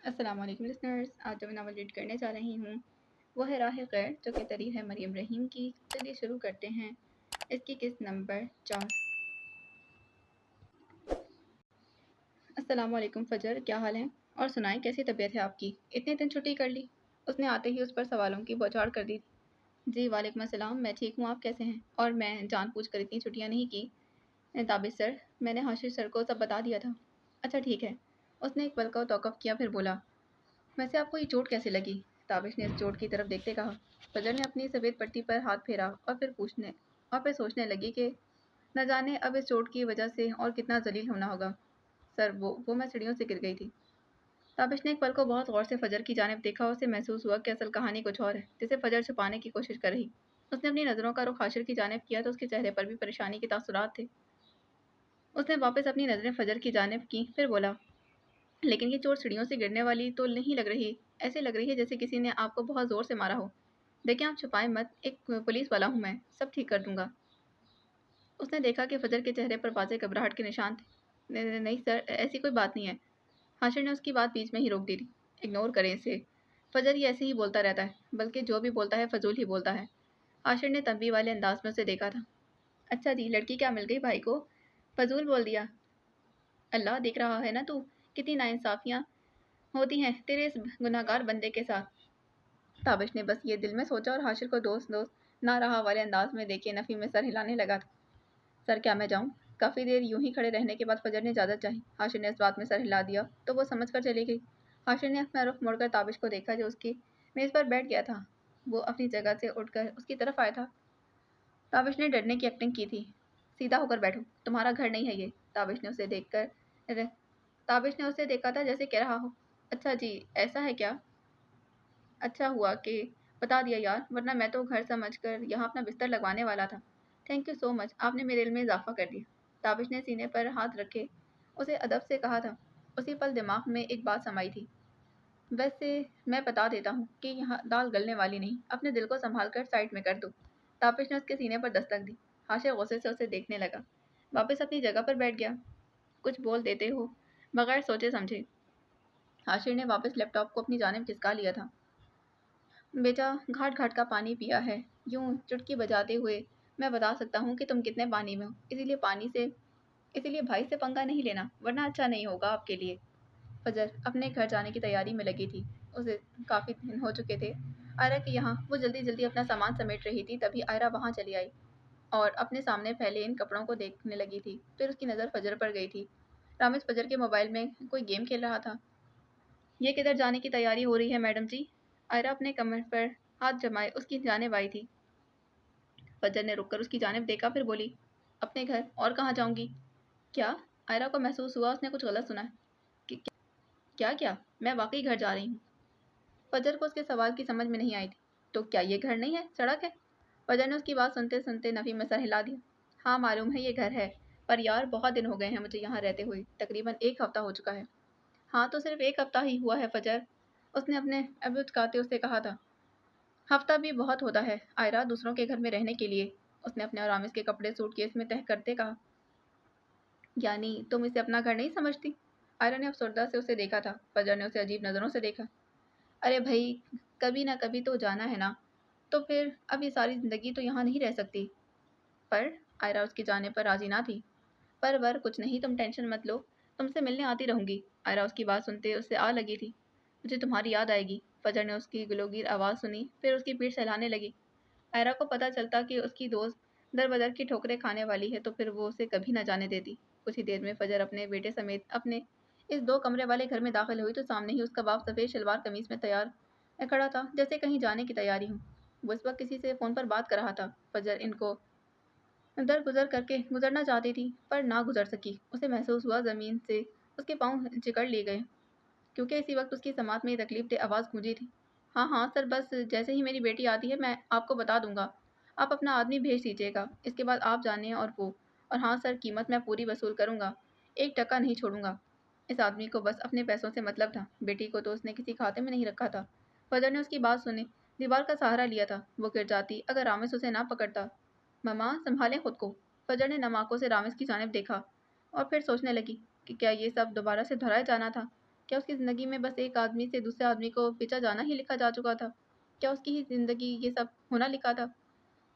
السلام علیکم لسنرز، آج جو میں ناول ریڈ کرنے جا رہی ہوں وہ ہے راہ غیر، جو کہ تحریر ہے مریم رحیم کی۔ چلیے شروع کرتے ہیں اس کی قسط نمبر 4۔ السلام علیکم فجر، کیا حال ہے؟ اور سنائیں کیسی طبیعت ہے آپ کی؟ اتنے دن چھٹی کر لی؟ اس نے آتے ہی اس پر سوالوں کی بوچھاڑ کر دی تھی۔ جی وعلیکم السلام، میں ٹھیک ہوں، آپ کیسے ہیں؟ اور میں جان بوجھ کر اتنی چھٹیاں نہیں کی تابش سر، میں نے حاشر سر کو سب بتا دیا تھا۔ اچھا ٹھیک ہے۔ اس نے ایک پل کو توقف کیا، پھر بولا، ویسے آپ کو یہ چوٹ کیسے لگی؟ تابش نے اس چوٹ کی طرف دیکھتے کہا۔ فجر نے اپنی سفید پٹی پر ہاتھ پھیرا اور پھر سوچنے لگی کہ نہ جانے اب اس چوٹ کی وجہ سے اور کتنا ذلیل ہونا ہوگا۔ سر وہ میں سیڑھیوں سے گر گئی تھی۔ تابش نے ایک پل کو بہت غور سے فجر کی جانب دیکھا اور اسے محسوس ہوا کہ اصل کہانی کچھ اور ہے، جسے فجر چھپانے کی کوشش کر رہی۔ اس نے اپنی نظروں کا رخ حاشر کی جانب کیا تو اس کے چہرے پر بھی پریشانی کے تاثرات تھے۔ اس نے واپس اپنی نظریں فجر کی جانب کی، پھر بولا، لیکن یہ چوٹ سیڑھیوں سے گرنے والی تو نہیں لگ رہی، ایسے لگ رہی ہے جیسے کسی نے آپ کو بہت زور سے مارا ہو۔ دیکھیں آپ چھپائیں مت، ایک پولیس والا ہوں، میں سب ٹھیک کر دوں گا۔ اس نے دیکھا کہ فجر کے چہرے پر واضح گھبراہٹ کے نشان تھے۔ نہیں سر، ایسی کوئی بات نہیں ہے۔ حاشر نے اس کی بات بیچ میں ہی روک دی تھی۔ اگنور کریں اسے، فجر یہ ایسے ہی بولتا رہتا ہے، بلکہ جو بھی بولتا ہے فضول ہی بولتا ہے۔ حاشر نے تنبیہ والے انداز میں اسے دیکھا تھا۔ اچھا جی، لڑکی کیا مل گئی بھائی کو؟ فضول بول دیا۔ اللہ دیکھ رہا ہے نا تو، کتنی ناانصافیاں ہوتی ہیں تیرے اس گناہگار بندے کے ساتھ۔ تابش نے بس یہ دل میں سوچا اور حاشر کو دوست نہ رہا والے انداز میں دیکھے نفی میں سر ہلانے لگا تھا۔ سر کیا میں جاؤں؟ کافی دیر یوں ہی کھڑے رہنے کے بعد فجر نے اجازت چاہی۔ حاشر نے اس بات میں سر ہلا دیا تو وہ سمجھ کر چلی گئی۔ حاشر نے اپنا رخ موڑ کر تابش کو دیکھا جو اس کی میز پر بیٹھ گیا تھا۔ وہ اپنی جگہ سے اٹھ کر اس کی طرف آیا تھا۔ تابش نے ڈرنے کی ایکٹنگ کی تھی۔ سیدھا ہو کر بیٹھو، تمہارا گھر نہیں ہے یہ۔ تابش نے اسے دیکھا تھا جیسے کہہ رہا ہو، اچھا جی ایسا ہے کیا؟ اچھا ہوا کہ بتا دیا یار، ورنہ میں تو گھر سمجھ کر یہاں اپنا بستر لگوانے والا تھا۔ تھینک یو سو مچ، آپ نے میرے علم میں اضافہ کر دیا۔ تابش نے سینے پر ہاتھ رکھے اسے ادب سے کہا تھا۔ اسی پل دماغ میں ایک بات سمائی تھی، ویسے میں بتا دیتا ہوں کہ یہاں دال گلنے والی نہیں، اپنے دل کو سنبھال کر سائڈ میں کر دو۔ تابش نے اس کے سینے پر دستک دی۔ حاشر غصے سے اسے دیکھنے لگا، واپس اپنی جگہ پر بیٹھ گیا۔ کچھ بول دیتے ہو بغیر سوچے سمجھے۔ حاشر نے واپس لیپ ٹاپ کو اپنی جانب کھسکا لیا تھا۔ بیٹا گھاٹ گھاٹ کا پانی پیا ہے، یوں چٹکی بجاتے ہوئے میں بتا سکتا ہوں کہ تم کتنے پانی میں ہو، اسی لیے بھائی سے پنگا نہیں لینا، ورنہ اچھا نہیں ہوگا آپ کے لیے۔ فجر اپنے گھر جانے کی تیاری میں لگی تھی۔ اسے کافی دن ہو چکے تھے آئرہ کے یہاں۔ وہ جلدی جلدی اپنا سامان سمیٹ رہی تھی، تبھی آئرہ وہاں چلی آئی اور اپنے سامنے پھیلے ان کپڑوں کو دیکھنے لگی تھی۔ پھر اس کی نظر فجر پر گئی تھی۔ رامز فجر کے موبائل میں کوئی گیم کھیل رہا تھا۔ یہ کدھر جانے کی تیاری ہو رہی ہے میڈم جی؟ آئرہ اپنے کمر پر ہاتھ جمائے اس کی جانب آئی تھی۔ فجر نے رک کر اس کی جانب دیکھا، پھر بولی، اپنے گھر، اور کہاں جاؤں گی؟ کیا؟ آئرہ کو محسوس ہوا اس نے کچھ غلط سنا ہے۔ کیا میں واقعی گھر جا رہی ہوں؟ فجر کو اس کے سوال کی سمجھ میں نہیں آئی تھی۔ تو کیا یہ گھر نہیں ہے، سڑک ہے؟ فجر نے اس کی بات سنتے سنتے نفی میں سر ہلا دیا۔ ہاں معلوم ہے یہ گھر ہے، پر یار بہت دن ہو گئے ہیں مجھے یہاں رہتے ہوئے، تقریباً 1 ہفتہ ہو چکا ہے۔ ہاں تو صرف 1 ہفتہ ہی ہوا ہے فجر، اس نے اپنے ابرو چکاتے اسے کہا تھا۔ ہفتہ بھی بہت ہوتا ہے آئرہ دوسروں کے گھر میں رہنے کے لیے، اس نے اپنے اور رامز کے کپڑے سوٹ کیس میں تہہ کرتے کہا۔ یعنی تم اسے اپنا گھر نہیں سمجھتی؟ آئرہ نے افسردہ سے اسے دیکھا تھا۔ فجر نے اسے عجیب نظروں سے دیکھا۔ ارے بھائی کبھی نہ کبھی تو جانا ہے نا، تو پھر اب یہ ساری زندگی تو یہاں نہیں رہ سکتی۔ پر آئرہ اس کی جانے پر راضی نہ تھی۔ پر کچھ نہیں، تم ٹینشن مت لو، تم سے ملنے آتی رہوں گی۔ آئرہ اس کی بات سنتے اس سے آ لگی تھی۔ مجھے تمہاری یاد آئے گی۔ فجر نے اس کی گلوگیر آواز سنی، پھر اس کی پیٹھ سہلانے لگی۔ آئرہ کو پتہ چلتا کہ اس کی دوست در بدر کی ٹھوکریں کھانے والی ہے تو پھر وہ اسے کبھی نہ جانے دیتی۔ کچھ ہی دیر میں فجر اپنے بیٹے سمیت اپنے اس 2 کمرے والے گھر میں داخل ہوئی تو سامنے ہی اس کا باپ سفید شلوار قمیص میں تیار کھڑا تھا، جیسے کہیں جانے کی تیاری ہو۔ وہ اس وقت کسی سے فون پر بات کر رہا تھا۔ فجر ان کو درگزر کر کے گزرنا چاہتی تھی پر نہ گزر سکی۔ اسے محسوس ہوا زمین سے اس کے پاؤں جکڑ لیے گئے، کیونکہ اسی وقت اس کی سماعت میں یہ تکلیف دہ آواز گونجی تھی۔ ہاں سر، بس جیسے ہی میری بیٹی آتی ہے میں آپ کو بتا دوں گا، آپ اپنا آدمی بھیج دیجیے گا، اس کے بعد آپ جانے اور ہاں سر قیمت میں پوری وصول کروں گا، 1 ٹکا نہیں چھوڑوں گا۔ اس آدمی کو بس اپنے پیسوں سے مطلب تھا، بیٹی کو تو اس نے کسی کھاتے میں نہیں رکھا تھا۔ فجر نے اس کی بات سنی، دیوار کا سہارا لیا تھا، وہ گر جاتی اگر رامز اسے نہ پکڑتا۔ مما سنبھالیں خود کو۔ فجر نے نم آنکھوں سے رامز کی جانب دیکھا اور پھر سوچنے لگی کہ کیا یہ سب دوبارہ سے دہرائے جانا تھا۔ क्या उसकी ज़िंदगी में बस एक आदमी से दूसरे आदमी को पिछा जाना ही लिखा जा चुका था? क्या उसकी ही ज़िंदगी ये सब होना लिखा था?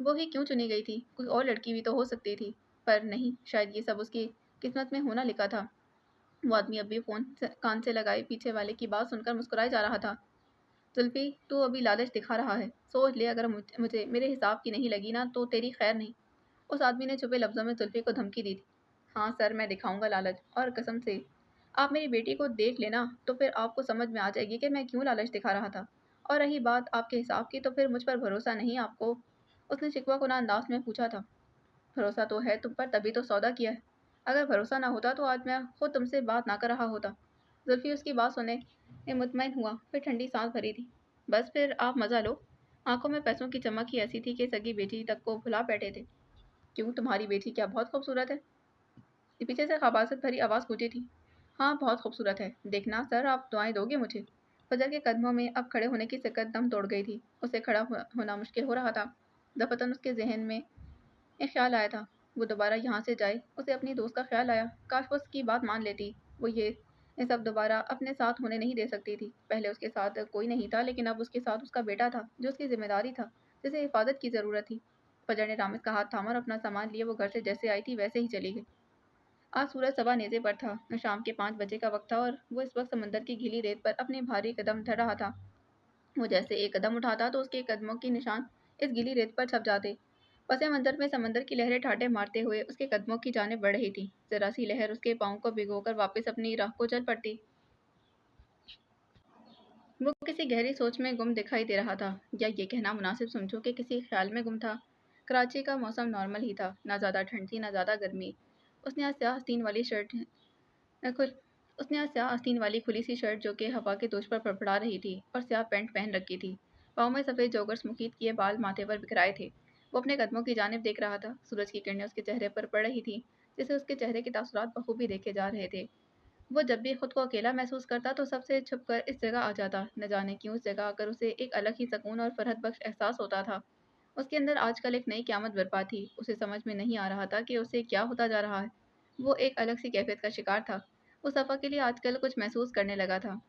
वो ही क्यों चुनी गई थी? कोई और लड़की भी तो हो सकती थी। पर नहीं, शायद ये सब उसकी किस्मत में होना लिखा था। वो आदमी अब भी कान से लगाए पीछे वाले की बात सुनकर मुस्कुराए जा रहा था। जुल्फी, तू अभी लालच दिखा रहा है। सोच ले, अगर मुझे मेरे हिसाब की नहीं लगी ना तो तेरी खैर नहीं। उस आदमी ने छुपे लफ्ज़ों में जुल्फी को धमकी दी थी। हाँ सर, मैं दिखाऊंगा लालच, और कसम से आप मेरी बेटी को देख लेना तो फिर आपको समझ में आ जाएगी कि मैं क्यों लालच दिखा रहा था। और रही बात आपके हिसाब की, तो फिर मुझ पर भरोसा नहीं आपको? उसने शिकवा कुना अंदाज में पूछा था। भरोसा तो है तुम पर, तभी तो सौदा किया है। अगर भरोसा ना होता तो आज मैं खुद तुमसे बात ना कर रहा होता। जुल्फी उसकी बात सुने ये मुतमईन हुआ, फिर ठंडी सांस भरी थी। बस फिर आप मजा लो। आंखों में पैसों की चमक ही ऐसी थी कि सगी बेटी तक को भुला बैठे थे। क्यों, तुम्हारी बेटी क्या बहुत खूबसूरत है? पीछे से खबासत भरी आवाज़ गूंजी थी। हाँ, बहुत खूबसूरत है। देखना सर, आप दुआएं दोगे मुझे? फजर के कदमों में अब खड़े होने की सिकत दम तोड़ गई थी। उसे खड़ा होना मुश्किल हो रहा था। दफतन उसके जहन में एक ख्याल आया था। वो दोबारा यहाँ से जाए। उसे अपनी दोस्त का ख्याल आया। काश वो उसकी बात मान लेती। वो ये सब दोबारा अपने साथ होने नहीं दे सकती थी। पहले उसके साथ कोई नहीं था, लेकिन अब उसके साथ उसका बेटा था, जो उसकी जिम्मेदारी था, जिसे हिफाजत की ज़रूरत थी। फजर ने रामिस का हाथ थामा और अपना सामान लिए वो घर से जैसे आई थी वैसे ही चली गई। आज सूरज सवा नेज़े पर था। शाम के 5 बजे का वक्त था और वो इस वक्त समंदर की गीली रेत पर अपने भारी कदम धर रहा था। वो जैसे एक कदम उठाता तो उसके कदमों के निशान इस गीली रेत पर छप जाते। पसे मंजर में समंदर की लहरें ठाटे मारते हुए उसके कदमों की जानिब बढ़ रही थी। जरा सी लहर उसके पाँव को भिगोकर वापस अपनी राह को चल पड़ती। वो किसी गहरी सोच में गुम दिखाई दे रहा था, या ये कहना मुनासिब समझो कि किसी ख्याल में गुम था। कराची का मौसम नॉर्मल ही था, ना ज़्यादा ठंड थी ना ज़्यादा गर्मी। उसने आज स्याह आस्तीन वाली शर्ट न खुल उसने आज स्याह आस्तीन वाली खुली सी शर्ट जो कि हवा के दोष पर फड़फड़ा रही थी, और स्याह पैंट पहन रखी थी। पाँव में सफ़ेद जोगर्स मुकीत किए बाल माथे पर बिखराए थे। वो अपने कदमों की जानिब देख रहा था। सूरज की किरणें उसके चेहरे पर पड़ रही थी, जिसे उसके चेहरे के तासुरात बखूबी देखे जा रहे थे। वो जब भी खुद को अकेला महसूस करता तो सबसे छुपकर इस जगह आ जाता। न जाने क्यों उस जगह आकर उसे एक अलग ही सकून और फरहत बख्श एहसास होता था। उसके अंदर आजकल एक नई क़यामत बरपा थी। उसे समझ में नहीं आ रहा था कि उसे क्या होता जा रहा है। वो एक अलग सी कैफ़ियत का शिकार था। वो सफ़ा के लिए आजकल कुछ महसूस करने लगा था।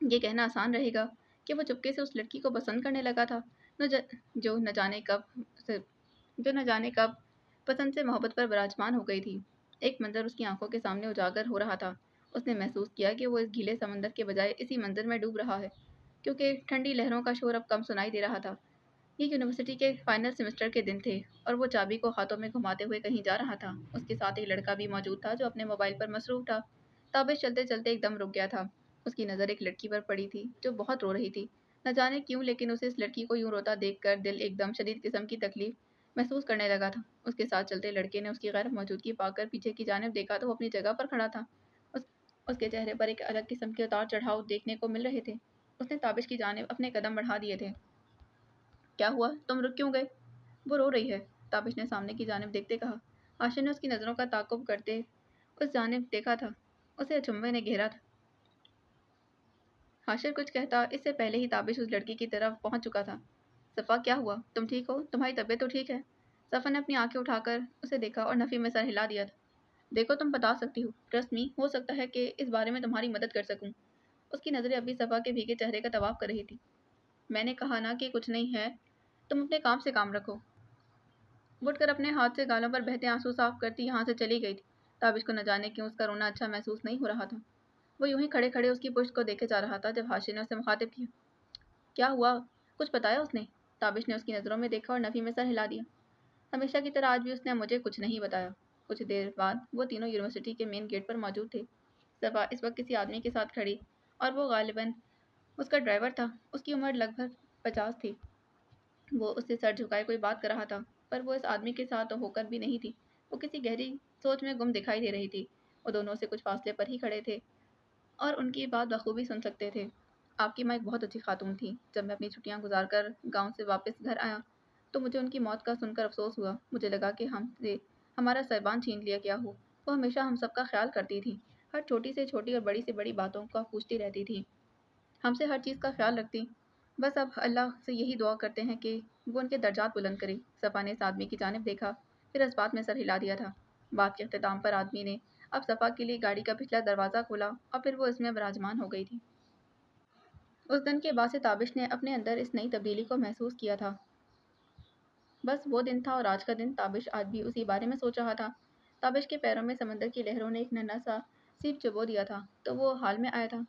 ये कहना आसान रहेगा कि वो चुपके से उस लड़की को पसंद करने लगा था, न ज जो न जाने कब से जो न जाने कब पसंद से मोहब्बत पर विराजमान हो गई थी। एक मंज़र उसकी आँखों के सामने उजागर हो रहा था। उसने महसूस किया कि वो इस गीले समंदर के बजाय इसी मंज़र में डूब रहा है, क्योंकि ठंडी लहरों का शोर अब कम सुनाई दे रहा था। ये यूनिवर्सिटी के फाइनल सेमेस्टर के दिन थे, और वो चाबी को हाथों में घुमाते हुए कहीं जा रहा था। उसके साथ एक लड़का भी मौजूद था, जो अपने मोबाइल पर मसरूफ़ था। ताबिश चलते-चलते एकदम रुक गया था। उसकी नज़र एक लड़की पर पड़ी थी, जो बहुत रो रही थी। न जाने क्यों, लेकिन उसे इस लड़की को यूँ रोता देखकर दिल एकदम शदीद किस्म की तकलीफ़ महसूस करने लगा था। उसके साथ चलते लड़के ने उसकी गैर मौजूदगी पाकर पीछे की जानिब देखा तो वो अपनी जगह पर खड़ा था। उस उसके चेहरे पर एक अलग किस्म के उतार-चढ़ाव देखने को मिल रहे थे। उसने ताबिश की जानिब अपने कदम बढ़ा दिए थे। क्या हुआ? तुम रुक क्यों गए? वो रो रही है, ताबिश ने सामने की जानिब देखते कहा। हाशिर ने उसकी नज़रों का ताक़ुब करते उस जानिब देखा था। उसे अचंभे ने घेरा था। हाशिर कुछ कहता इससे पहले ही ताबिश उस लड़की की तरफ पहुंच चुका था। सफ़ा, क्या हुआ? तुम ठीक हो? तुम्हारी तबीयत तो ठीक है? सफ़ा ने अपनी आंखें उठाकर उसे देखा और नफ़ी में सर हिला दिया था। देखो, तुम बता सकती हो। ट्रस्ट मी, हो सकता है कि इस बारे में तुम्हारी मदद कर सकूं। उसकी नज़रें अभी सफ़ा के भीगे चेहरे का तवाफ कर रही थी। मैंने कहा ना कि कुछ नहीं है। तुम अपने काम से काम रखो। उठकर अपने हाथ से गालों पर बहते आंसू साफ करती यहाँ से चली गई थी। ताबिश को न जाने क्यों उसका रोना अच्छा महसूस नहीं हो रहा था। वो यूं ही खड़े खड़े उसकी पुश्त को देखे जा रहा था जब हाशिर ने उसे मुखातिब किया। क्या हुआ? कुछ बताया उसने? ताबिश ने उसकी नज़रों में देखा और नफ़ी में सर हिला दिया। हमेशा की तरह आज भी उसने मुझे कुछ नहीं बताया। कुछ देर बाद वो तीनों यूनिवर्सिटी के मेन गेट पर मौजूद थे। सफ़ा इस वक्त किसी आदमी के साथ खड़ी, और वो गालिबन उसका ड्राइवर था। उसकी उम्र लगभग 50 थी। वो उससे सर झुकाए कोई बात कर रहा था, पर वो इस आदमी के साथ होकर भी नहीं थी। वो किसी गहरी सोच में गुम दिखाई दे रही थी। वो दोनों से कुछ फासले पर ही खड़े थे और उनकी बात बखूबी सुन सकते थे। आपकी माँ एक बहुत अच्छी खातून थी। जब मैं अपनी छुट्टियां गुजार कर गाँव से वापस घर आया, तो मुझे उनकी मौत का सुनकर अफसोस हुआ। मुझे लगा कि हमसे हमारा साहिबान छीन लिया गया हो। वो हमेशा हम सबका ख्याल करती थी। हर छोटी से छोटी और बड़ी से बड़ी बातों का पूछती रहती थी। हमसे हर चीज़ का ख्याल रखती। बस अब अल्लाह से यही दुआ करते हैं कि वो उनके दर्जात बुलंद करे। सफ़ा ने इस आदमी की जानिब देखा, फिर इस बात में सर हिला दिया था। बात के अख्ताम पर आदमी ने अब सफ़ा के लिए गाड़ी का पिछला दरवाज़ा खोला और फिर वो इसमें विराजमान हो गई थी। उस दिन के बाद से ताबिश ने अपने अंदर इस नई तब्दीली को महसूस किया था। बस वो दिन था और आज का दिन। ताबिश आज भी उसी बारे में सोच रहा था। ताबिश के पैरों में समंदर की लहरों ने एक नन्हा सा सीप चुबो दिया था, तो वो हाल में आया था।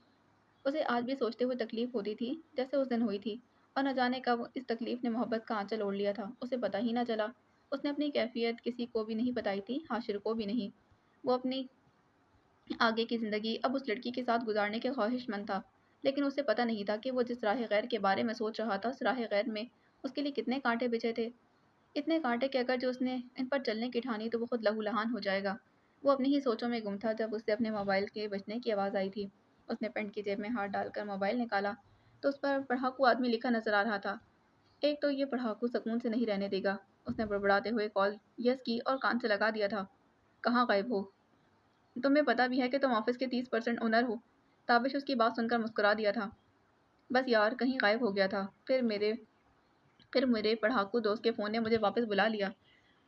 उसे आज भी सोचते हुए तकलीफ होती थी जैसे उस दिन हुई थी, और न जाने कब इस तकलीफ ने मोहब्बत का आंचल ओढ़ लिया था। उसे पता ही ना चला। उसने अपनी कैफियत किसी को भी नहीं बताई थी, हाशिर को भी नहीं। वो अपनी आगे की ज़िंदगी अब उस लड़की के साथ गुजारने के ख्वाहिशमंद था, लेकिन उसे पता नहीं था कि वो जिस राह गैर के बारे में सोच रहा था, उस राह गैर में उसके लिए कितने कांटे बिछे थे। इतने कांटे कि अगर जो उसने इन पर चलने की ठानी तो वो खुद लहूलुहान हो जाएगा। वो अपनी ही सोचों में गुम था जब उसे अपने मोबाइल के बजने की आवाज़ आई थी। उसने पैंट की जेब में हाथ डालकर मोबाइल निकाला तो उस पर पढ़ाकू आदमी लिखा नजर आ रहा था। एक तो ये पढ़ाकू सुकून से नहीं रहने देगा। उसने बड़बड़ाते हुए कॉल यस की और कान से लगा दिया था। कहाँ गायब हो? तुम्हें पता भी है कि तुम ऑफिस के 30% ओनर हो? ताबिश उसकी बात सुनकर मुस्कुरा दिया था। बस यार, कहीं गायब हो गया था। फिर मेरे पढ़ाकू दोस्त के फ़ोन ने मुझे वापस बुला लिया,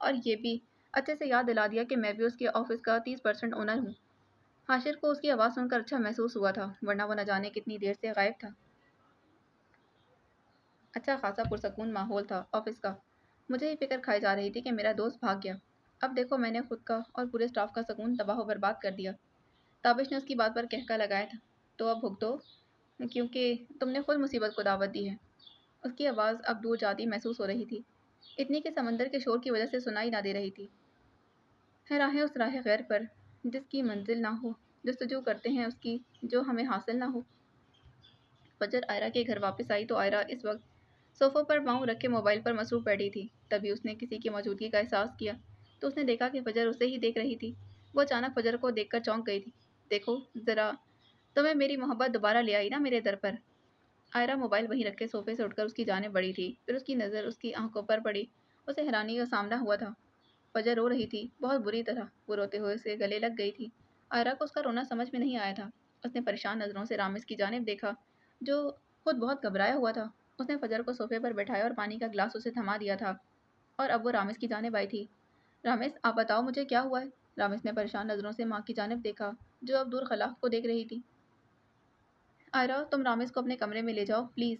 और ये भी अच्छे से याद दिला दिया कि मैं भी उसके ऑफिस का 30% ओनर हूँ। हाशिर को उसकी आवाज़ सुनकर अच्छा महसूस हुआ था, वरना वो न जाने कितनी देर से गायब था। अच्छा खासा पुरसकून माहौल था ऑफिस का। मुझे ही फिक्र खाई जा रही थी कि मेरा दोस्त भाग गया। अब देखो, मैंने खुद का और पूरे स्टाफ का सुकून तबाह व बर्बाद कर दिया। ताबिश ने उसकी बात पर कहका लगाया था। तो अब भुगतो, क्योंकि तुमने खुद मुसीबत को दावत दी है। उसकी आवाज़ अब दूर जाती महसूस हो रही थी, इतनी कि समंदर के शोर की वजह से सुनाई ना दे रही थी। है राहें उस राह गैर पर जिसकी मंजिल ना हो, जस्तजू करते हैं उसकी जो हमें हासिल ना हो। फजर आयरा के घर वापस आई तो आयरा इस वक्त सोफे पर पाँव रखे मोबाइल पर मसरूफ़ बैठी थी। तभी उसने किसी की मौजूदगी का एहसास किया तो उसने देखा कि फजर उसे ही देख रही थी। वो अचानक फजर को देखकर चौंक गई थी। देखो ज़रा, तुम्हें मेरी मोहब्बत दोबारा ले आई ना मेरे दर पर। आयरा मोबाइल वहीं रखे सोफे से उठकर उसकी जाने बढ़ी थी। फिर उसकी नज़र उसकी आंखों पर पड़ी। उसे हैरानी का सामना हुआ था। फजर रो रही थी, बहुत बुरी तरह। वो रोते हुए उसे गले लग गई थी। आयरा को उसका रोना समझ में नहीं आया था। उसने परेशान नज़रों से रामिस की जानिब देखा, जो खुद बहुत घबराया हुआ था। उसने फजर को सोफे पर बैठाया और पानी का गिलास उसे थमा दिया था, और अब वो रामिस की जानिब आई थी। रामिस, आप बताओ मुझे क्या हुआ है? रामिस ने परेशान नज़रों से माँ की जानिब देखा, जो अब दूर खलाफ को देख रही थी। आयरा, तुम रामिस को अपने कमरे में ले जाओ प्लीज़।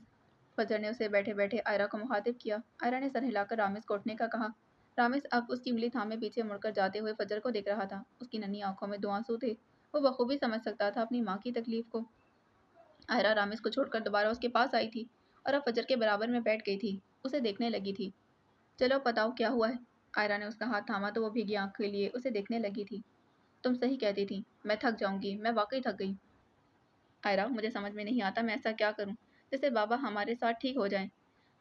फजर ने उसे बैठे बैठे आयरा को मुखातिब किया। आयरा ने सर हिलाकर रामिस को उठने का कहा। रामिस अब उसकी उंगली थामे पीछे मुड़कर जाते हुए फजर को देख रहा था। उसकी नन्ही आंखों में दो आंसू थे। वो बखूबी समझ सकता था अपनी माँ की तकलीफ को। आयरा रामिस को छोड़कर दोबारा उसके पास आई थी और अब फजर के बराबर में बैठ गई थी। उसे देखने लगी थी। चलो बताओ क्या हुआ है? आयरा ने उसका हाथ थामा तो वो भीगी आंख के लिए उसे देखने लगी थी। तुम सही कहती थी, मैं थक जाऊंगी, मैं वाकई थक गई। आयरा, मुझे समझ में नहीं आता मैं ऐसा क्या करूं जिससे बाबा हमारे साथ ठीक हो जाएं।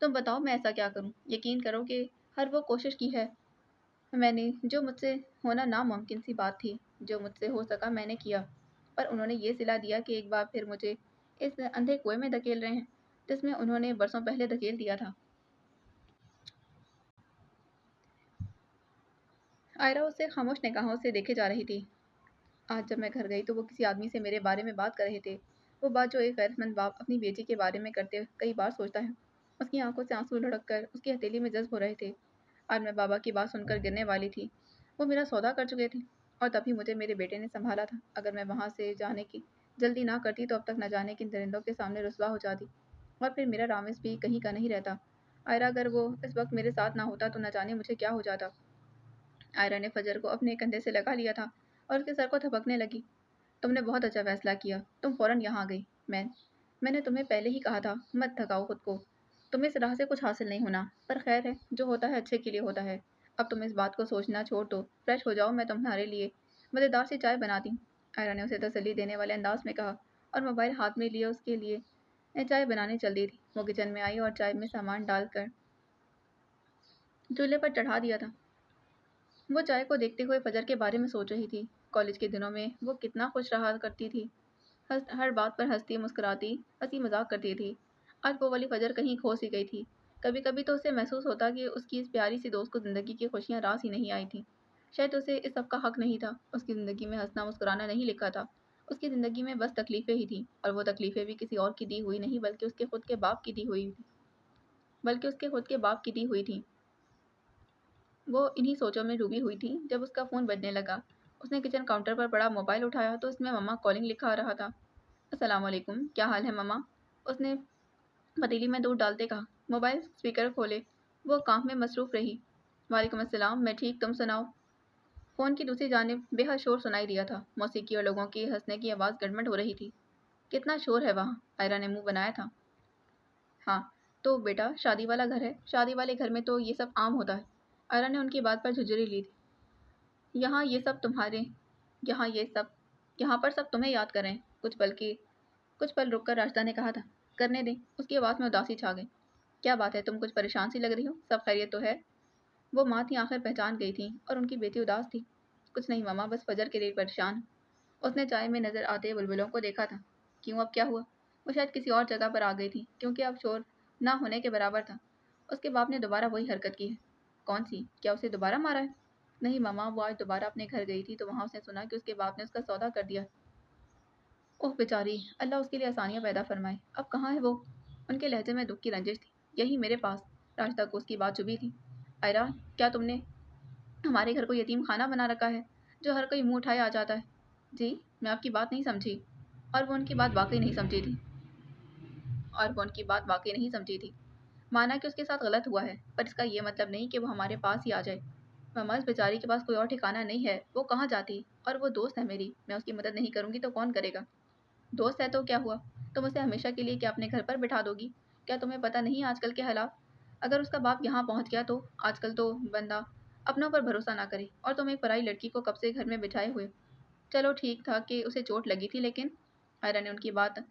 तुम बताओ मैं ऐसा क्या करूं? यकीन करो कि हर वो कोशिश की है मैंने, जो मुझसे होना नामुमकिन सी बात थी। जो मुझसे हो सका मैंने किया, पर उन्होंने ये सिला दिया कि एक बार फिर मुझे इस अंधे कुएं में धकेल रहे हैं जिसमें उन्होंने बरसों पहले धकेल दिया था। आयरा उसे खामोश निगाहों से देखे जा रही थी। आज जब मैं घर गई तो वो किसी आदमी से मेरे बारे में बात कर रहे थे। वो बात जो एक गैरतमंद बाप अपनी बेटी के बारे में करते कई बार सोचता है। उसकी आंखों से आंसू लुढ़क कर उसकी हथेली में जज्ब हो रहे थे। आज मैं बाबा की बात सुनकर गिरने वाली थी। वो मेरा सौदा कर चुके थे, और तभी मुझे मेरे बेटे ने संभाला था। अगर मैं वहाँ से जाने की जल्दी ना करती तो अब तक न जाने किन दरिंदों के सामने रुसवा हो जाती, और फिर मेरा रामिस भी कहीं का नहीं रहता। आयरा, अगर वो इस वक्त मेरे साथ ना होता तो न जाने मुझे क्या हो जाता। आयरा ने फजर को अपने कंधे से लगा लिया था और उसके सर को थपकने लगी। तुमने बहुत अच्छा फैसला किया, तुम फौरन यहाँ आ गई। मैंने तुम्हें पहले ही कहा था, मत थकाओ खुद को। तुम्हें इस राह से कुछ हासिल नहीं होना, पर खैर है, जो होता है अच्छे के लिए होता है। अब तुम इस बात को सोचना छोड़ दो, फ्रेश हो जाओ, मैं तुम्हारे लिए मज़ेदार सी चाय बनाती। आयरा ने उसे तसल्ली देने वाले अंदाज में कहा, और मोबाइल हाथ में लिए उसके लिए चाय बनाने चल दी थी। वो किचन में आई और चाय में सामान डालकर चूल्हे पर चढ़ा दिया था। वो चाय को देखते हुए फजर के बारे में सोच रही थी। कॉलेज के दिनों में वो कितना खुश रहा करती थी। हर बात पर हंसती मुस्कुराती, हंसी मजाक करती थी। आज वो वाली फजर कहीं खो सी गई थी। कभी कभी तो उसे महसूस होता कि उसकी इस प्यारी सी दोस्त को ज़िंदगी की खुशियाँ रास ही नहीं आई थी। शायद उसे इस सब का हक नहीं था। उसकी ज़िंदगी में हंसना मुस्कुराना नहीं लिखा था। उसकी ज़िंदगी में बस तकलीफ़ें ही थी, और वो तकलीफ़ें भी किसी और की दी हुई नहीं, बल्कि उसके खुद के बाप की दी हुई थी। वो इन्हीं सोचों में डूबी हुई थी जब उसका फ़ोन बजने लगा। उसने किचन काउंटर पर पड़ा मोबाइल उठाया तो उसमें मम्मा कॉलिंग लिखा आ रहा था। अस्सलाम वालेकुम, क्या हाल है मम्मा? उसने पतीली में दूध डालते कहा। मोबाइल स्पीकर खोले, वो काम में मसरूफ रही। वालेकुम अस्सलाम, मैं ठीक, तुम सुनाओ? फ़ोन की दूसरी जानिब बेहद शोर सुनाई दिया था। मौसीकी और लोगों की हंसने की आवाज़ गड़मड़ हो रही थी। कितना शोर है वहाँ? आयरा ने मुंह बनाया था। हाँ, तो बेटा शादी वाला घर है, शादी वाले घर में तो ये सब आम होता है। आयरा ने उनकी बात पर झुर्री ली थी। यहाँ ये सब तुम्हारे यहाँ ये सब यहाँ पर सब तुम्हें याद कर रहे हैं। कुछ पल रुककर राशिदा ने कहा था। करने दें। उसकी आवाज़ में उदासी छा गई। क्या बात है, तुम कुछ परेशान सी लग रही हो? सब खैरियत तो है? वो माँ थी, आखिर पहचान गई थी और उनकी बेटी उदास थी। कुछ नहीं मामा, बस फजर के लिए परेशान हूँ। उसने चाय में नजर आते बुलबुलों को देखा था। क्यों, अब क्या हुआ? वो शायद किसी और जगह पर आ गई थी क्योंकि अब शोर ना होने के बराबर था। उसके बाप ने दोबारा वही हरकत की है। कौन सी? क्या उसे दोबारा मारा है? नहीं मामा, वो आज दोबारा अपने घर गई थी तो वहाँ उसने सुना कि उसके बाप ने उसका सौदा कर दिया। ओह बेचारी, अल्लाह उसके लिए आसानियाँ पैदा फरमाए। अब कहाँ है वो? उनके लहजे में दुख की रंजिश थी। यही मेरे पास। रास्ता को उसकी बात चुभी थी। आयरा, क्या तुमने हमारे घर को यतीम खाना बना रखा है जो हर कोई मुंह उठाए आ जाता है? जी, मैं आपकी बात नहीं समझी। और वो उनकी बात वाकई नहीं समझी थी और वो उनकी बात वाकई नहीं समझी थी। माना कि उसके साथ गलत हुआ है, पर इसका ये मतलब नहीं कि वो हमारे पास ही आ जाए। मामा, इस बेचारी के पास कोई और ठिकाना नहीं है, वो कहाँ जाती? और वो दोस्त है मेरी, मैं उसकी मदद नहीं करूँगी तो कौन करेगा? दोस्त है तो क्या हुआ? तुम उसे हमेशा के लिए क्या अपने घर पर बिठा दोगी? क्या तुम्हें पता नहीं आजकल के हालात? अगर उसका बाप यहाँ पहुँच गया तो आजकल तो बंदा अपनों पर भरोसा ना करे और तुम एक पराई लड़की को कब से घर में बिठाए हुए। चलो ठीक था कि उसे चोट लगी थी, लेकिन आयरा ने उनकी बात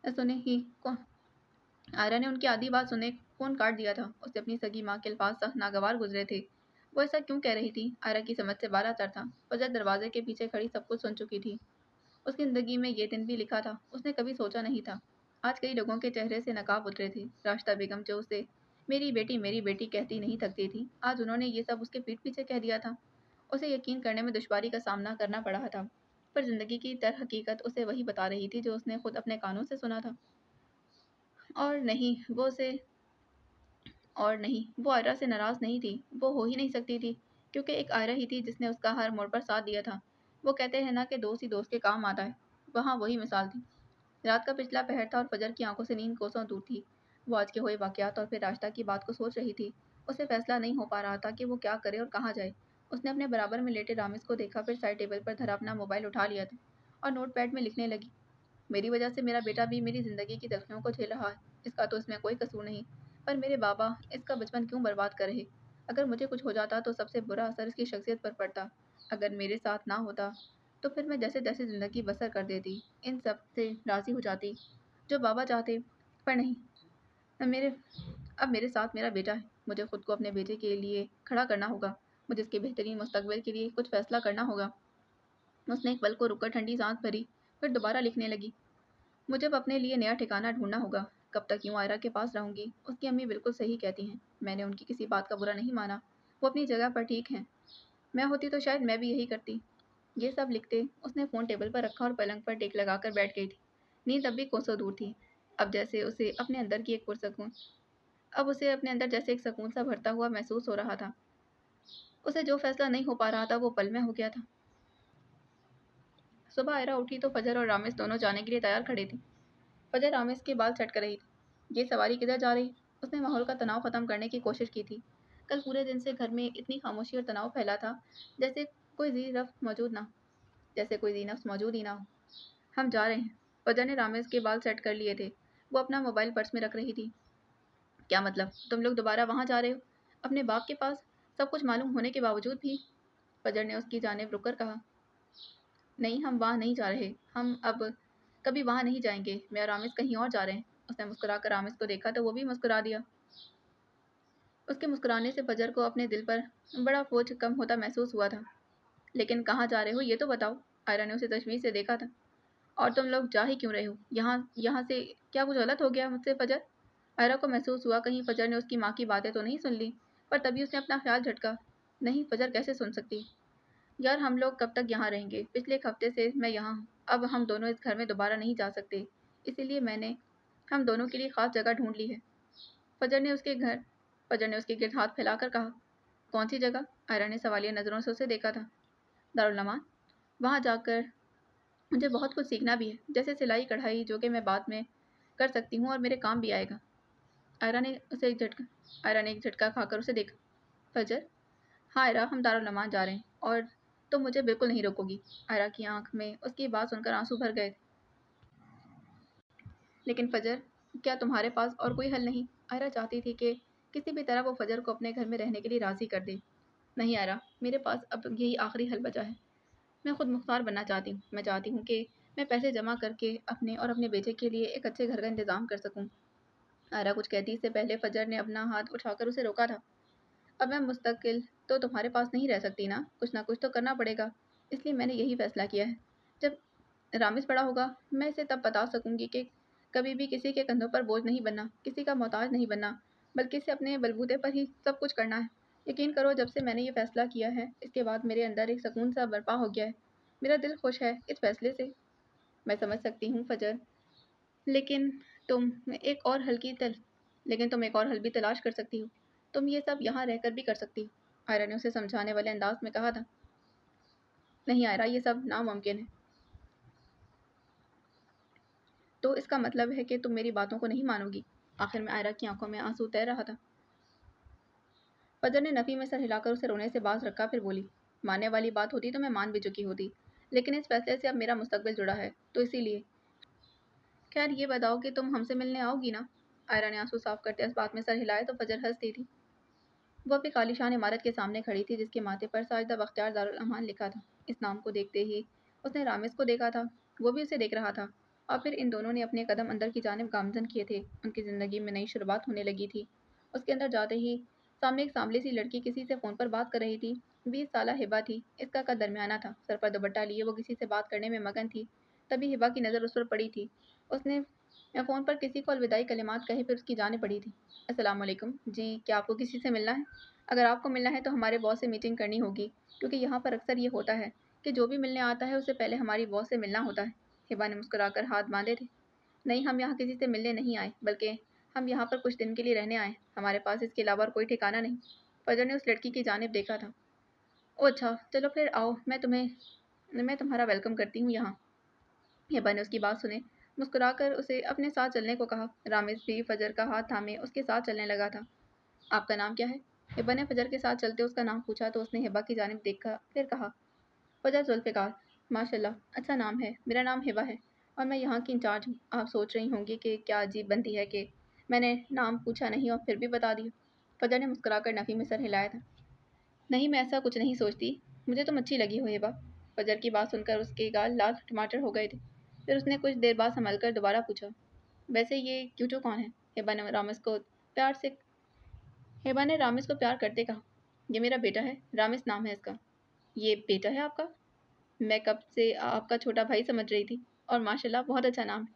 सुने ही को आयरा ने उनकी आधी बात सुने फ़ोन काट दिया था। उसे अपनी सगी माँ के अल्फाज सख्त नागवार गुजरे थे। वो ऐसा क्यों कह रही थी? आयरा की समझ से बाहर था। फजर दरवाजे के पीछे खड़ी सब कुछ सुन चुकी थी। उसकी ज़िंदगी में ये दिन भी लिखा था, उसने कभी सोचा नहीं था। आज कई लोगों के चेहरे से नकाब उतरे थे। राशिदा बेगम जो उसे मेरी बेटी कहती नहीं थकती थी, आज उन्होंने ये सब उसके पीठ पीछे कह दिया था। उसे यकीन करने में दुश्वारी का सामना करना पड़ा था, पर ज़िंदगी की हकीकत उसे वही बता रही थी जो उसने खुद अपने कानों से सुना था। और नहीं, वो आयरा से नाराज़ नहीं थी, वो हो ही नहीं सकती थी, क्योंकि एक आयरा ही थी जिसने उसका हर मोड़ पर साथ दिया था। वो कहते हैं ना कि दोस्त ही दोस्त के काम आता है, वहाँ वही मिसाल थी। रात का पिछला पहर था और फजर की आंखों से नींद कोसों दूर थी। वो आज के हुए वाकयात और फिर रास्ता की बात को सोच रही थी। उसे फैसला नहीं हो पा रहा था कि वो क्या करे और कहाँ जाए। उसने अपने बराबर में लेटे रामिस को देखा, फिर साइड टेबल पर धरा अपना मोबाइल उठा लिया था और नोट पैड में लिखने लगी। मेरी वजह से मेरा बेटा भी मेरी ज़िंदगी की तलखियों को झेल रहा है। इसका तो इसमें कोई कसूर नहीं, पर मेरे बाबा इसका बचपन क्यों बर्बाद कर रहे? अगर मुझे कुछ हो जाता तो सबसे बुरा असर इसकी शख्सियत पर पड़ता। अगर मेरे साथ ना होता तो फिर मैं जैसे तैसे ज़िंदगी बसर कर देती, इन सब से राज़ी हो जाती जो बाबा चाहते। पर नहीं, अब मेरे अब मेरे साथ मेरा बेटा है। मुझे खुद को अपने बेटे के लिए खड़ा करना होगा। मुझे इसके बेहतरीन मुस्तकबिल के लिए कुछ फैसला करना होगा। उसने एक पल को रुककर ठंडी सांस भरी, फिर दोबारा लिखने लगी। मुझे अब अपने लिए नया ठिकाना ढूंढना होगा। कब तक यूं आयरा के पास रहूंगी? उसकी अम्मी बिल्कुल सही कहती हैं। मैंने उनकी किसी बात का बुरा नहीं माना। वो अपनी जगह पर ठीक हैं। मैं होती तो शायद मैं भी यही करती। ये सब लिखते उसने फ़ोन टेबल पर रखा और पलंग पर टेक लगाकर बैठ गई थी। नींद अब भी कोसों दूर थी। अब जैसे उसे अपने अंदर की एक पुरसकून अब उसे अपने अंदर जैसे एक सकून सा भरता हुआ महसूस हो रहा था। उसे जो फैसला नहीं हो पा रहा था वो पल में हो गया था। सुबह आयरा उठी तो फजर और रामिस दोनों जाने के लिए तैयार खड़े थे। फजर रामिस के बाल सेट कर रही थी। ये सवारी किधर जा रही? उसने माहौल का तनाव खत्म करने की कोशिश की थी। कल पूरे दिन से घर में इतनी खामोशी और तनाव फैला था, जैसे कोई ज़ी नफ्स मौजूद ना जैसे कोई ज़ी नफ्स मौजूद ही ना हो। हम जा रहे हैं। फजर ने रामिस के बाल सेट कर लिए थे। वो अपना मोबाइल पर्स में रख रही थी। क्या मतलब? तुम लोग दोबारा वहाँ जा रहे हो? अपने बाप के पास? सब कुछ मालूम होने के बावजूद भी? फजर ने उसकी जानिब रुककर कहा। नहीं, हम वहाँ नहीं जा रहे। हम अब कभी वहाँ नहीं जाएंगे। मैं और रामिस कहीं और जा रहे हैं। उसने मुस्कुराकर रामिस को देखा तो वो भी मुस्कुरा दिया। उसके मुस्कुराने से फजर को अपने दिल पर बड़ा बोझ कम होता महसूस हुआ था। लेकिन कहाँ जा रहे हो ये तो बताओ? आयरा ने उसे तशवीश से देखा था। और तुम लोग जा ही क्यों रहे हो? यहाँ यहाँ से क्या कुछ गलत हो गया मुझसे फजर? आयरा को महसूस हुआ कहीं फजर ने उसकी माँ की बातें तो नहीं सुन ली, पर तभी उसने अपना ख्याल झटका। नहीं, फजर कैसे सुन सकती? यार, हम लोग कब तक यहाँ रहेंगे? पिछले एक हफ्ते से मैं यहाँ हूँ। अब हम दोनों इस घर में दोबारा नहीं जा सकते। इसीलिए मैंने हम दोनों के लिए खास जगह ढूंढ ली है। फजर ने उसके घर फजर ने उसके गिर्द हाथ फैलाकर कहा। कौन सी जगह? आयरा ने सवालिया नज़रों से उसे देखा था। दारुल अमान। वहाँ जाकर मुझे बहुत कुछ सीखना भी है, जैसे सिलाई कढ़ाई, जो कि मैं बाद में कर सकती हूँ और मेरे काम भी आएगा। आयरा ने उसे एक झटका आयरा ने एक झटका खाकर उसे देखा। फजर, हाँ आयरा, हम दारुल अमान जा रहे हैं और तुम मुझे बिल्कुल नहीं रोकोगी। आयरा की आंख में उसकी बात सुनकर आंसू भर गए थे। लेकिन फजर, क्या तुम्हारे पास और कोई हल नहीं? आयरा चाहती थी कि किसी भी तरह वो फजर को अपने घर में रहने के लिए राजी कर दे। नहीं आयरा, मेरे पास अब यही आखिरी हल बचा है। मैं खुद मुख्तार बनना चाहती हूँ। मैं चाहती हूँ कि मैं पैसे जमा करके अपने और अपने बेटे के लिए एक अच्छे घर का इंतजाम कर सकूँ। आयरा कुछ कहती से पहले फजर ने अपना हाथ उठाकर उसे रोका था। अब मैं मुस्तकिल तो तुम्हारे पास नहीं रह सकती ना कुछ तो करना पड़ेगा। इसलिए मैंने यही फैसला किया है। जब रामिस बड़ा होगा, मैं इसे तब बता सकूंगी कि कभी भी किसी के कंधों पर बोझ नहीं बनना, किसी का मोहताज नहीं बनना, बल्कि इसे अपने बलबूते पर ही सब कुछ करना है। यकीन करो, जब से मैंने ये फैसला किया है, इसके बाद मेरे अंदर एक सुकून सा बर्पा हो गया है। मेरा दिल खुश है इस फैसले से। मैं समझ सकती हूँ फजर, लेकिन तुम एक और हल की तल लेकिन तुम एक और हल भी तलाश कर सकती हो। तुम ये सब यहाँ रहकर भी कर सकती हो। आयरा ने उसे समझाने वाले अंदाज में कहा था। नहीं आयरा, ये सब नामुमकिन है। तो इसका मतलब है कि तुम मेरी बातों को नहीं मानोगी? आखिर में आयरा की आंखों में आंसू तैर रहा था। फजर ने नफी में सर हिलाकर उसे रोने से बाज रखा, फिर बोली, मानने वाली बात होती तो मैं मान भी चुकी होती, लेकिन इस फैसले से अब मेरा मुस्तकबिल जुड़ा है, तो इसीलिए। खैर ये बताओ कि तुम हमसे मिलने आओगी ना? आयरा ने आंसू साफ करते इस बात में सर हिलाया तो फजर हंसती थी। वह भी कालीशान इमारत के सामने खड़ी थी, जिसके माथे पर साजदा बख्तियार दारुल अमान लिखा था। इस नाम को देखते ही उसने रामिस को देखा था। वो भी उसे देख रहा था, और फिर इन दोनों ने अपने कदम अंदर की जानिब गामजन किए थे। उनकी ज़िंदगी में नई शुरुआत होने लगी थी। उसके अंदर जाते ही सामने एक सांवली सी लड़की किसी से फ़ोन पर बात कर रही थी। 20 साला हिबा थी। इसका कद दरमियाना था। सर पर दुपट्टा लिए वो किसी से बात करने में मगन थी। तभी हिबा की नज़र उस पर पड़ी थी। उसने फ़ोन पर किसी को अलविदाई कलिमात कहे, फिर उसकी जाने पड़ी थी। अस्सलाम वालेकुम जी, क्या आपको किसी से मिलना है? अगर आपको मिलना है तो हमारे बॉस से मीटिंग करनी होगी, क्योंकि यहाँ पर अक्सर ये होता है कि जो भी मिलने आता है उससे पहले हमारी बॉस से मिलना होता है। हिबा ने मुस्कुराकर हाथ बांधे थे। नहीं, हम यहाँ किसी से मिलने नहीं आए, बल्कि हम यहाँ पर कुछ दिन के लिए रहने आए। हमारे पास इसके अलावा और कोई ठिकाना नहीं। फजर ने उस लड़की की जानिब देखा था। ओ अच्छा, चलो फिर आओ, मैं तुम्हारा वेलकम करती हूँ यहाँ। हिबा ने उसकी बात सुने मुस्कुराकर उसे अपने साथ चलने को कहा। रामिस भी फजर का हाथ थामे उसके साथ चलने लगा था। आपका नाम क्या है? हिबा ने फजर के साथ चलते उसका नाम पूछा तो उसने हिबा की जानिब देखा, फिर कहा, फजर जुल्फ़िकार। माशाल्लाह, अच्छा नाम है। मेरा नाम हिबा है और मैं यहाँ की इंचार्ज हूँ। आप सोच रही होंगी कि क्या अजीब बनती है कि मैंने नाम पूछा नहीं और फिर भी बता दिया। फजर ने मुस्कुराकर नफ़ी में सर हिलाया था। नहीं, मैं ऐसा कुछ नहीं सोचती। मुझे तुम अच्छी लगी हो हिबा। फजर की बात सुनकर उसके गाल लाल टमाटर हो गए थे। फिर उसने कुछ देर बाद संभल कर दोबारा पूछा, वैसे ये क्यूटो कौन है? प्यार से हिबा ने रामिस को प्यार करते कहा, ये मेरा बेटा है, रामिस नाम है इसका। ये बेटा है आपका? मैं कब से आपका छोटा भाई समझ रही थी, और माशाल्लाह बहुत अच्छा नाम है।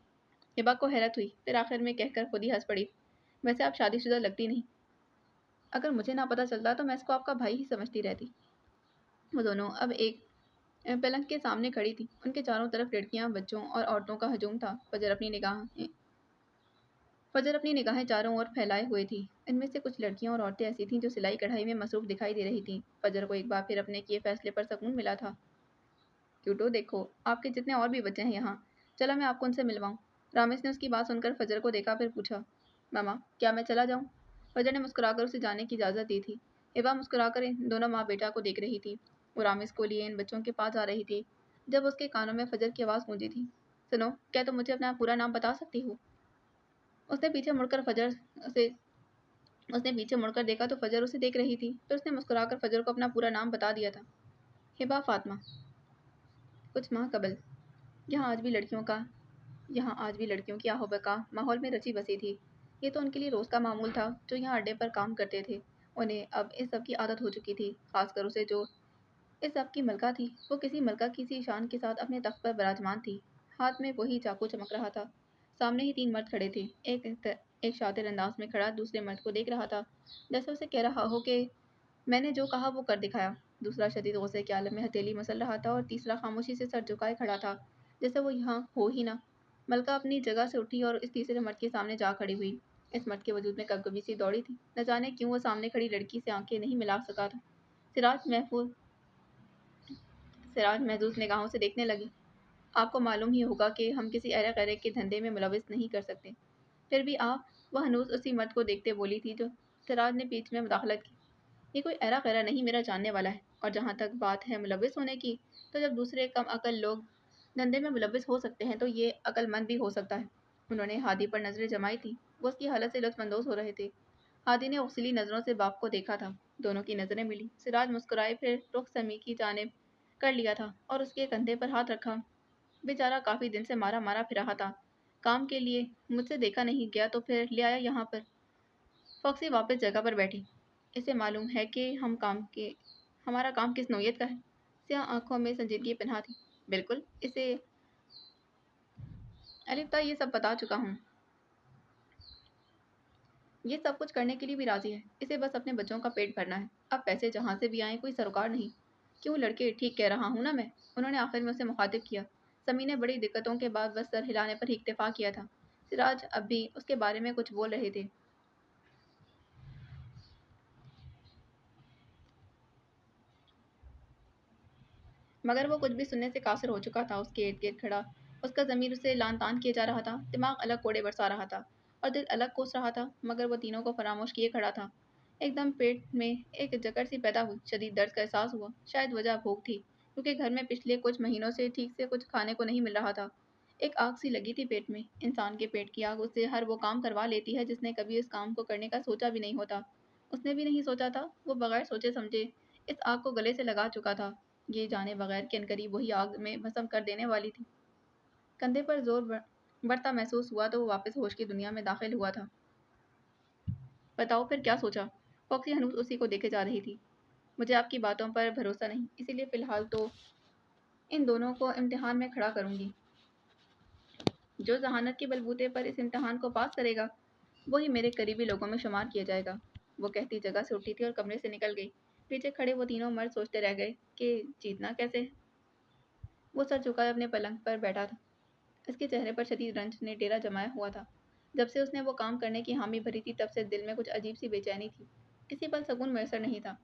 हिबा को हैरत हुई, फिर आखिर में कहकर खुद ही हंस पड़ी। वैसे आप शादीशुदा लगती नहीं। अगर मुझे ना पता चलता तो मैं इसको आपका भाई ही समझती रहती। वो दोनों अब एक पलंग के सामने खड़ी थी। उनके चारों तरफ लड़कियां, बच्चों और औरतों का हजूम था। फजर अपनी निगाहें चारों ओर फैलाए हुए थी। इनमें से कुछ लड़कियां और औरतें ऐसी थीं जो सिलाई कढ़ाई में मसरूफ दिखाई दे रही थीं। फजर को एक बार फिर अपने किए फैसले पर सुकून मिला था। क्यूटो, देखो, आपके जितने और भी बच्चे हैं यहाँ। चलो मैं आपको उनसे मिलवाऊँ। रामेश ने उसकी बात सुनकर फजर को देखा, फिर पूछा, मामा, क्या मैं चला जाऊँ? फजर ने मुस्कुराकर उसे जाने की इजाज़त दी थी। एवा मुस्कुराकर इन दोनों माँ बेटा को देख रही थी। वो रामेश को लिए इन बच्चों के पास आ रही थी, जब उसके कानों में फजर की आवाज़ गूंजी थी। सुनो, क्या तुम मुझे अपना पूरा नाम बता सकती हो? उसने पीछे मुड़कर फजर उसे उसने पीछे मुड़कर देखा तो फजर उसे देख रही थी। फिर उसने मुस्कुराकर फजर को अपना पूरा नाम बता दिया था। हिबा फातिमा। कुछ माह कबल यहाँ आज भी लड़कियों का यहाँ आज भी लड़कियों की आहो-बका माहौल में रची बसी थी। ये तो उनके लिए रोज़ का मामूल था। जो यहाँ अड्डे पर काम करते थे, उन्हें अब इस सब की आदत हो चुकी थी। खासकर उसे, जो इस सब की मलका थी। वो किसी मलका की सी शान के साथ अपने तख्त पर विराजमान थी। हाथ में वही चाकू चमक रहा था। सामने ही 3 मर्द खड़े थे। एक शातिर अंदाज में खड़ा दूसरे मर्द को देख रहा था, जैसे उसे कह रहा हो कि मैंने जो कहा वो कर दिखाया। दूसरा शदीद गुस्से के आलम में हथेली मसल रहा था और तीसरा खामोशी से सर झुकाए खड़ा था, जैसे वो यहाँ हो ही ना। मलका अपनी जगह से उठी और इस तीसरे मर्द के सामने जा खड़ी हुई। इस मर्द के वजूद में कभी सी दौड़ी थी। न जाने क्यों वो सामने खड़ी लड़की से आंखें नहीं मिला सका था। सिराज महफूज सिराज महजूज निगाहों से देखने लगी। आपको मालूम ही होगा कि हम किसी अरे गरे के धंधे में मुलविस नहीं कर सकते। फिर भी आप, वह हनूज उसी मर्द को देखते बोली थी जो सिराज ने बीच में मुदाखलत की। ये कोई ऐरा गैरा नहीं, मेरा जानने वाला है। और जहाँ तक बात है मुलविस होने की, तो जब दूसरे कम अकल लोग धंधे में मुलविस हो सकते हैं तो ये अक्लमंद भी हो सकता है। उन्होंने हादी पर नजरें जमाई थी। वो उसकी हालत से लुत्फानंदोज हो रहे थे। हादी ने उसीली नजरों से बाप को देखा था। दोनों की नजरें मिली। सिराज मुस्कुराए, फिर रुख समी की जानिब कर लिया था और उसके कंधे पर हाथ रखा। बेचारा काफी दिन से मारा मारा फिर रहा था। काम के लिए मुझसे देखा नहीं गया तो फिर ले आया यहाँ पर। फॉक्सी वापस जगह पर बैठी। इसे मालूम है कि हमारा काम किस नौयत का है। स्याह आंखों में संजीदगी पन्हा थी। बिल्कुल, इसे अलिफ्ता ये सब बता चुका हूँ। ये सब कुछ करने के लिए भी राजी है। इसे बस अपने बच्चों का पेट भरना है। अब पैसे जहाँ से भी आए कोई सरोकार नहीं। क्यों लड़के, ठीक कह रहा हूँ ना मैं? उन्होंने आखिर में उसे मुखातिब किया। समी ने बड़ी दिक्कतों के बाद बस सर हिलाने पर ही इक्तफा किया था। सिराज अब भी उसके बारे में कुछ बोल रहे थे, मगर वो कुछ भी सुनने से कासिर हो चुका था। उसके इर्द गिर्द खड़ा उसका ज़मीर उसे लान तान किए जा रहा था। दिमाग अलग कोड़े बरसा रहा था और दिल अलग कोस रहा था, मगर वो तीनों को फरामोश किए खड़ा था। एकदम पेट में एक जकड़ सी पैदा हुई। शदीद दर्द का एहसास हुआ। शायद वजह भूख थी, क्योंकि घर में पिछले कुछ महीनों से ठीक से कुछ खाने को नहीं मिल रहा था। एक आग सी लगी थी पेट में। इंसान के पेट की आग उससे हर वो काम करवा लेती है जिसने कभी इस काम को करने का सोचा भी नहीं होता। उसने भी नहीं सोचा था। वो बगैर सोचे समझे इस आग को गले से लगा चुका था, ये जाने बगैर कि अनकरीब वही आग में भस्म कर देने वाली थी। कंधे पर बढ़ता महसूस हुआ तो वो वापस होश की दुनिया में दाखिल हुआ था। बताओ फिर क्या सोचा? फॉक्सी हनूज उसी को देखे जा रही थी। मुझे आपकी बातों पर भरोसा नहीं, इसीलिए फिलहाल तो इन दोनों को इम्तिहान में खड़ा करूंगी। जो जहानत के बलबूते पर इस इम्तिहान को पास करेगा वही मेरे करीबी लोगों में शुमार किया जाएगा। वो कहती जगह से उठी थी और कमरे से निकल गई। पीछे खड़े वो तीनों मर्द सोचते रह गए कि जीतना कैसे है। वो सर झुकाए अपने पलंग पर बैठा था। इसके चेहरे पर शदीद रंज ने डेरा जमाया हुआ था। जब से उसने वो काम करने की हामी भरी थी तब से दिल में कुछ अजीब सी बेचैनी थी। किसी पल सुकून मैसर नहीं था।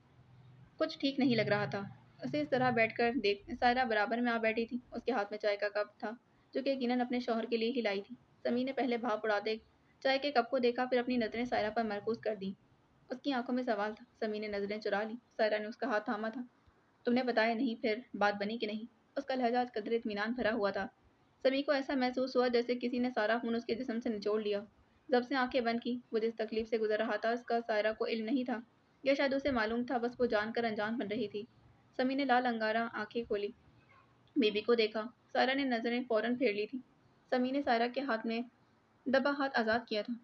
कुछ ठीक नहीं लग रहा था। उसे इस तरह बैठकर देख सायरा बराबर में आ बैठी थी। उसके हाथ में चाय का कप था, जो कि यकीनन अपने शौहर के लिए ही लाई थी। समी ने पहले भाप उड़ाते चाय के कप को देखा, फिर अपनी नजरें सायरा पर मरकूज कर दी। उसकी आंखों में सवाल था। समी ने नजरें चुरा ली। सायरा ने उसका हाथ थामा था। तुमने बताया नहीं, फिर बात बनी कि नहीं? उसका लहजा आज कदरे इत्मीनान भरा हुआ था। सभी को ऐसा महसूस हुआ जैसे किसी ने सारा खून उसके जिस्म से निचोड़ लिया। जब से आंखें बंद की, वो जिस तकलीफ से गुजर रहा था उसका सायरा को इल्म नहीं था, या शायद उसे मालूम था, बस वो जानकर अनजान बन रही थी। समी ने लाल अंगारा आंखें खोली, बेबी को देखा। सायरा ने नजरें फौरन फेर ली थी। समी ने सायरा के हाथ में दबा हाथ आज़ाद किया था।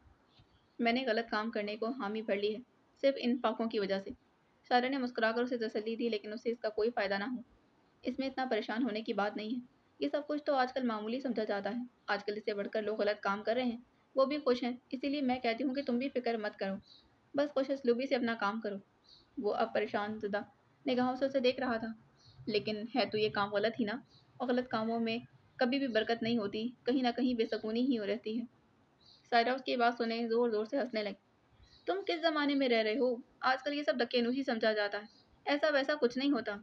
मैंने गलत काम करने को हामी भर ली है, सिर्फ इन फाकों की वजह से। सायरा ने मुस्कुराकर उसे तसल्ली दी, लेकिन उसे इसका कोई फायदा ना हो। इसमें इतना परेशान होने की बात नहीं है। ये सब कुछ तो आजकल मामूली समझा जाता है। आजकल इससे बढ़कर लोग गलत काम कर रहे हैं, वो भी खुश हैं। इसीलिए मैं कहती हूँ कि तुम भी फिक्र मत करो, बस खुशस्लूबी से अपना काम करो। वो अब परेशान ज़ुदा निगाहों से उसे देख रहा था। लेकिन है तो ये काम गलत ही ना, और गलत कामों में कभी भी बरकत नहीं होती, कहीं ना कहीं बेसकूनी ही हो रहती है। सायरा उसकी बात सुने जोर जोर से हंसने लगी। तुम किस जमाने में रह रहे हो? आजकल ये सब दकियानूसी समझा जाता है। ऐसा वैसा कुछ नहीं होता।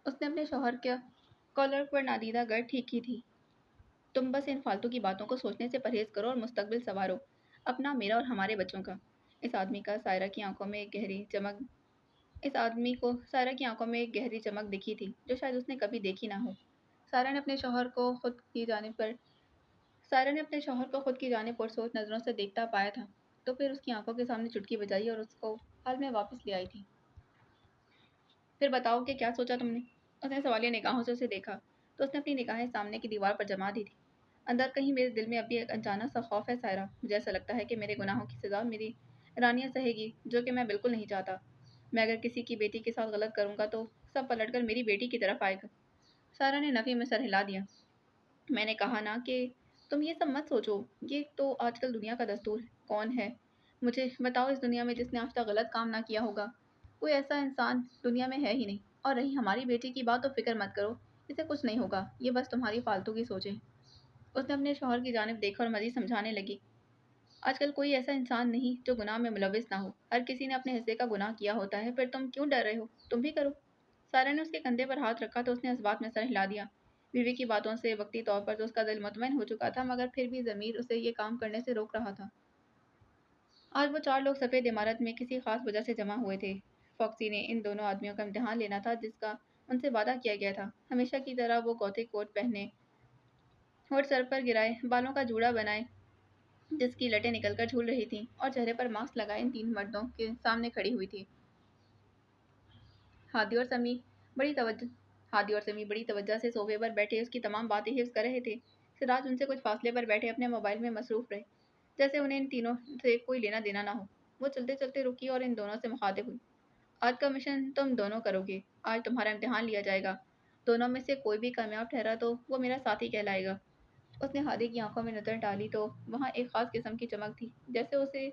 उसने अपने शौहर के कॉलर पर नादीदा गर्द ठीक की थी। तुम बस इन फालतू की बातों को सोचने से परहेज करो और मुस्तकबिल संवारो, अपना, मेरा और हमारे बच्चों का। इस आदमी का सायरा की आंखों में एक गहरी चमक इस आदमी को सायरा की आंखों में एक गहरी चमक दिखी थी, जो शायद उसने कभी देखी ना हो। सायरा ने अपने शौहर को खुद की जानिब पर सायरा ने अपने शौहर को खुद की जानिब पुरसोच नजरों से देखता पाया था, तो फिर उसकी आंखों के सामने चुटकी बजाई और उसको हाल में वापस ले आई थी। फिर बताओ कि क्या सोचा तुमने? उसने सवालिया निगाहों से उसे देखा, तो उसने अपनी निगाहें सामने की दीवार पर जमा दी थी। अंदर कहीं मेरे दिल में अभी एक अनजाना सा खौफ है सायरा। मुझे ऐसा लगता है कि मेरे गुनाहों की सज़ा मेरी रानियाँ सहेगी, जो कि मैं बिल्कुल नहीं चाहता। मैं अगर किसी की बेटी के साथ गलत करूँगा तो सब पलटकर मेरी बेटी की तरफ आएगा। सारा ने नफ़ी में सर हिला दिया। मैंने कहा ना कि तुम ये सब मत सोचो। ये तो आजकल दुनिया का दस्तूर है। कौन है, मुझे बताओ, इस दुनिया में जिसने आज तक गलत काम ना किया होगा? कोई ऐसा इंसान दुनिया में है ही नहीं। और रही हमारी बेटी की बात, तो फिक्र मत करो, इसे कुछ नहीं होगा। ये बस तुम्हारी फालतू की सोचें। उसने अपने शौहर की जानिब देखा और मज़ीद समझाने लगी। آج کل کوئی ایسا انسان نہیں جو گناہ میں ملوث نہ ہو، ہر کسی نے اپنے حصے کا گناہ کیا ہوتا ہے، پھر تم کیوں ڈر رہے ہو؟ تم بھی کرو۔ سارا نے اس کے کندھے پر ہاتھ رکھا تو اس نے اس بات میں سر ہلا دیا۔ بیوی کی باتوں سے وقتی طور پر تو اس کا دل مطمئن ہو چکا تھا، مگر پھر بھی ضمیر اسے یہ کام کرنے سے روک رہا تھا۔ آج وہ چار لوگ سفید عمارت میں کسی خاص وجہ سے جمع ہوئے تھے۔ فاکسی نے ان دونوں آدمیوں کا امتحان لینا تھا جس کا ان سے وعدہ کیا گیا تھا۔ ہمیشہ کی طرح وہ گوتھک کوٹ پہنے، ہونٹ سر پر گرائے، بالوں کا جوڑا بنائے جس کی لٹیں نکل کر جھول رہی تھیں، اور چہرے پر ماسک لگائے ان تین مردوں کے سامنے کھڑی ہوئی تھی۔ ہادی اور سمی بڑی توجہ ہادی اور سمی بڑی توجہ سے صوفے پر بیٹھے اس کی تمام باتیں حفظ کر رہے تھے۔ سراج ان سے کچھ فاصلے پر بیٹھے اپنے موبائل میں مصروف رہے، جیسے انہیں ان تینوں سے کوئی لینا دینا نہ ہو۔ وہ چلتے چلتے رکی اور ان دونوں سے مخاطب ہوئی۔ آج کا مشن تم دونوں کرو گے۔ آج تمہارا امتحان لیا جائے گا۔ دونوں میں سے کوئی بھی کامیاب ٹھہرا تو وہ میرا ساتھی کہلائے گا۔ اس نے ہادی کی آنکھوں میں نظر ڈالی تو وہاں ایک خاص قسم کی چمک تھی، جیسے اسے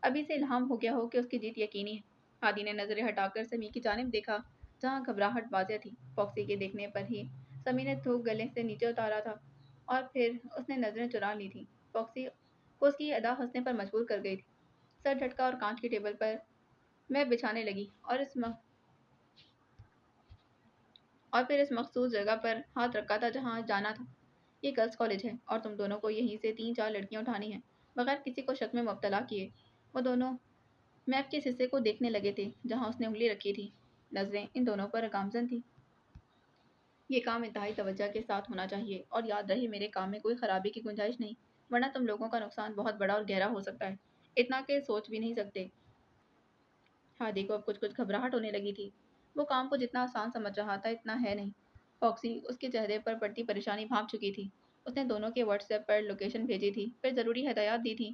ابھی سے الہام ہو گیا ہو کہ اس کی جیت یقینی ہے۔ ہادی نے نظریں ہٹا کر سمی کی جانب دیکھا، جہاں گھبراہٹ واضح تھی۔ فاکسی کے دیکھنے پر ہی سمی نے تھوک گلے سے نیچے اتارا تھا اور پھر اس نے نظریں چرا لی تھیں۔ فاکسی کو اس کی یہ ادا ہنسنے پر مجبور کر گئی تھی۔ سر جھٹکا اور کانچ کی ٹیبل پر میں بچھانے لگی اور پھر اس مخصوص جگہ پر ہاتھ رکھا تھا جہاں جانا تھا۔ یہ گرلز کالج ہے اور تم دونوں کو یہیں سے 3-4 لڑکیاں اٹھانی ہیں، بغیر کسی کو شک میں مبتلا کیے۔ وہ دونوں میپ کے اس حصے کو دیکھنے لگے تھے جہاں اس نے انگلی رکھی تھی۔ نظریں ان دونوں پر گامزن تھیں۔ یہ کام انتہائی توجہ کے ساتھ ہونا چاہیے، اور یاد رہے میرے کام میں کوئی خرابی کی گنجائش نہیں، ورنہ تم لوگوں کا نقصان بہت بڑا اور گہرا ہو سکتا ہے، اتنا کہ سوچ بھی نہیں سکتے۔ ہادی کو اب کچھ گھبراہٹ ہونے لگی تھی۔ وہ کام کو جتنا آسان سمجھ رہا تھا اتنا ہے نہیں۔ فاکسی اس کے چہرے پر پڑتی پریشانی بھانپ چکی تھی۔ اس نے دونوں کے واٹس ایپ پر لوکیشن بھیجی تھی، پھر ضروری ہدایات دی تھیں۔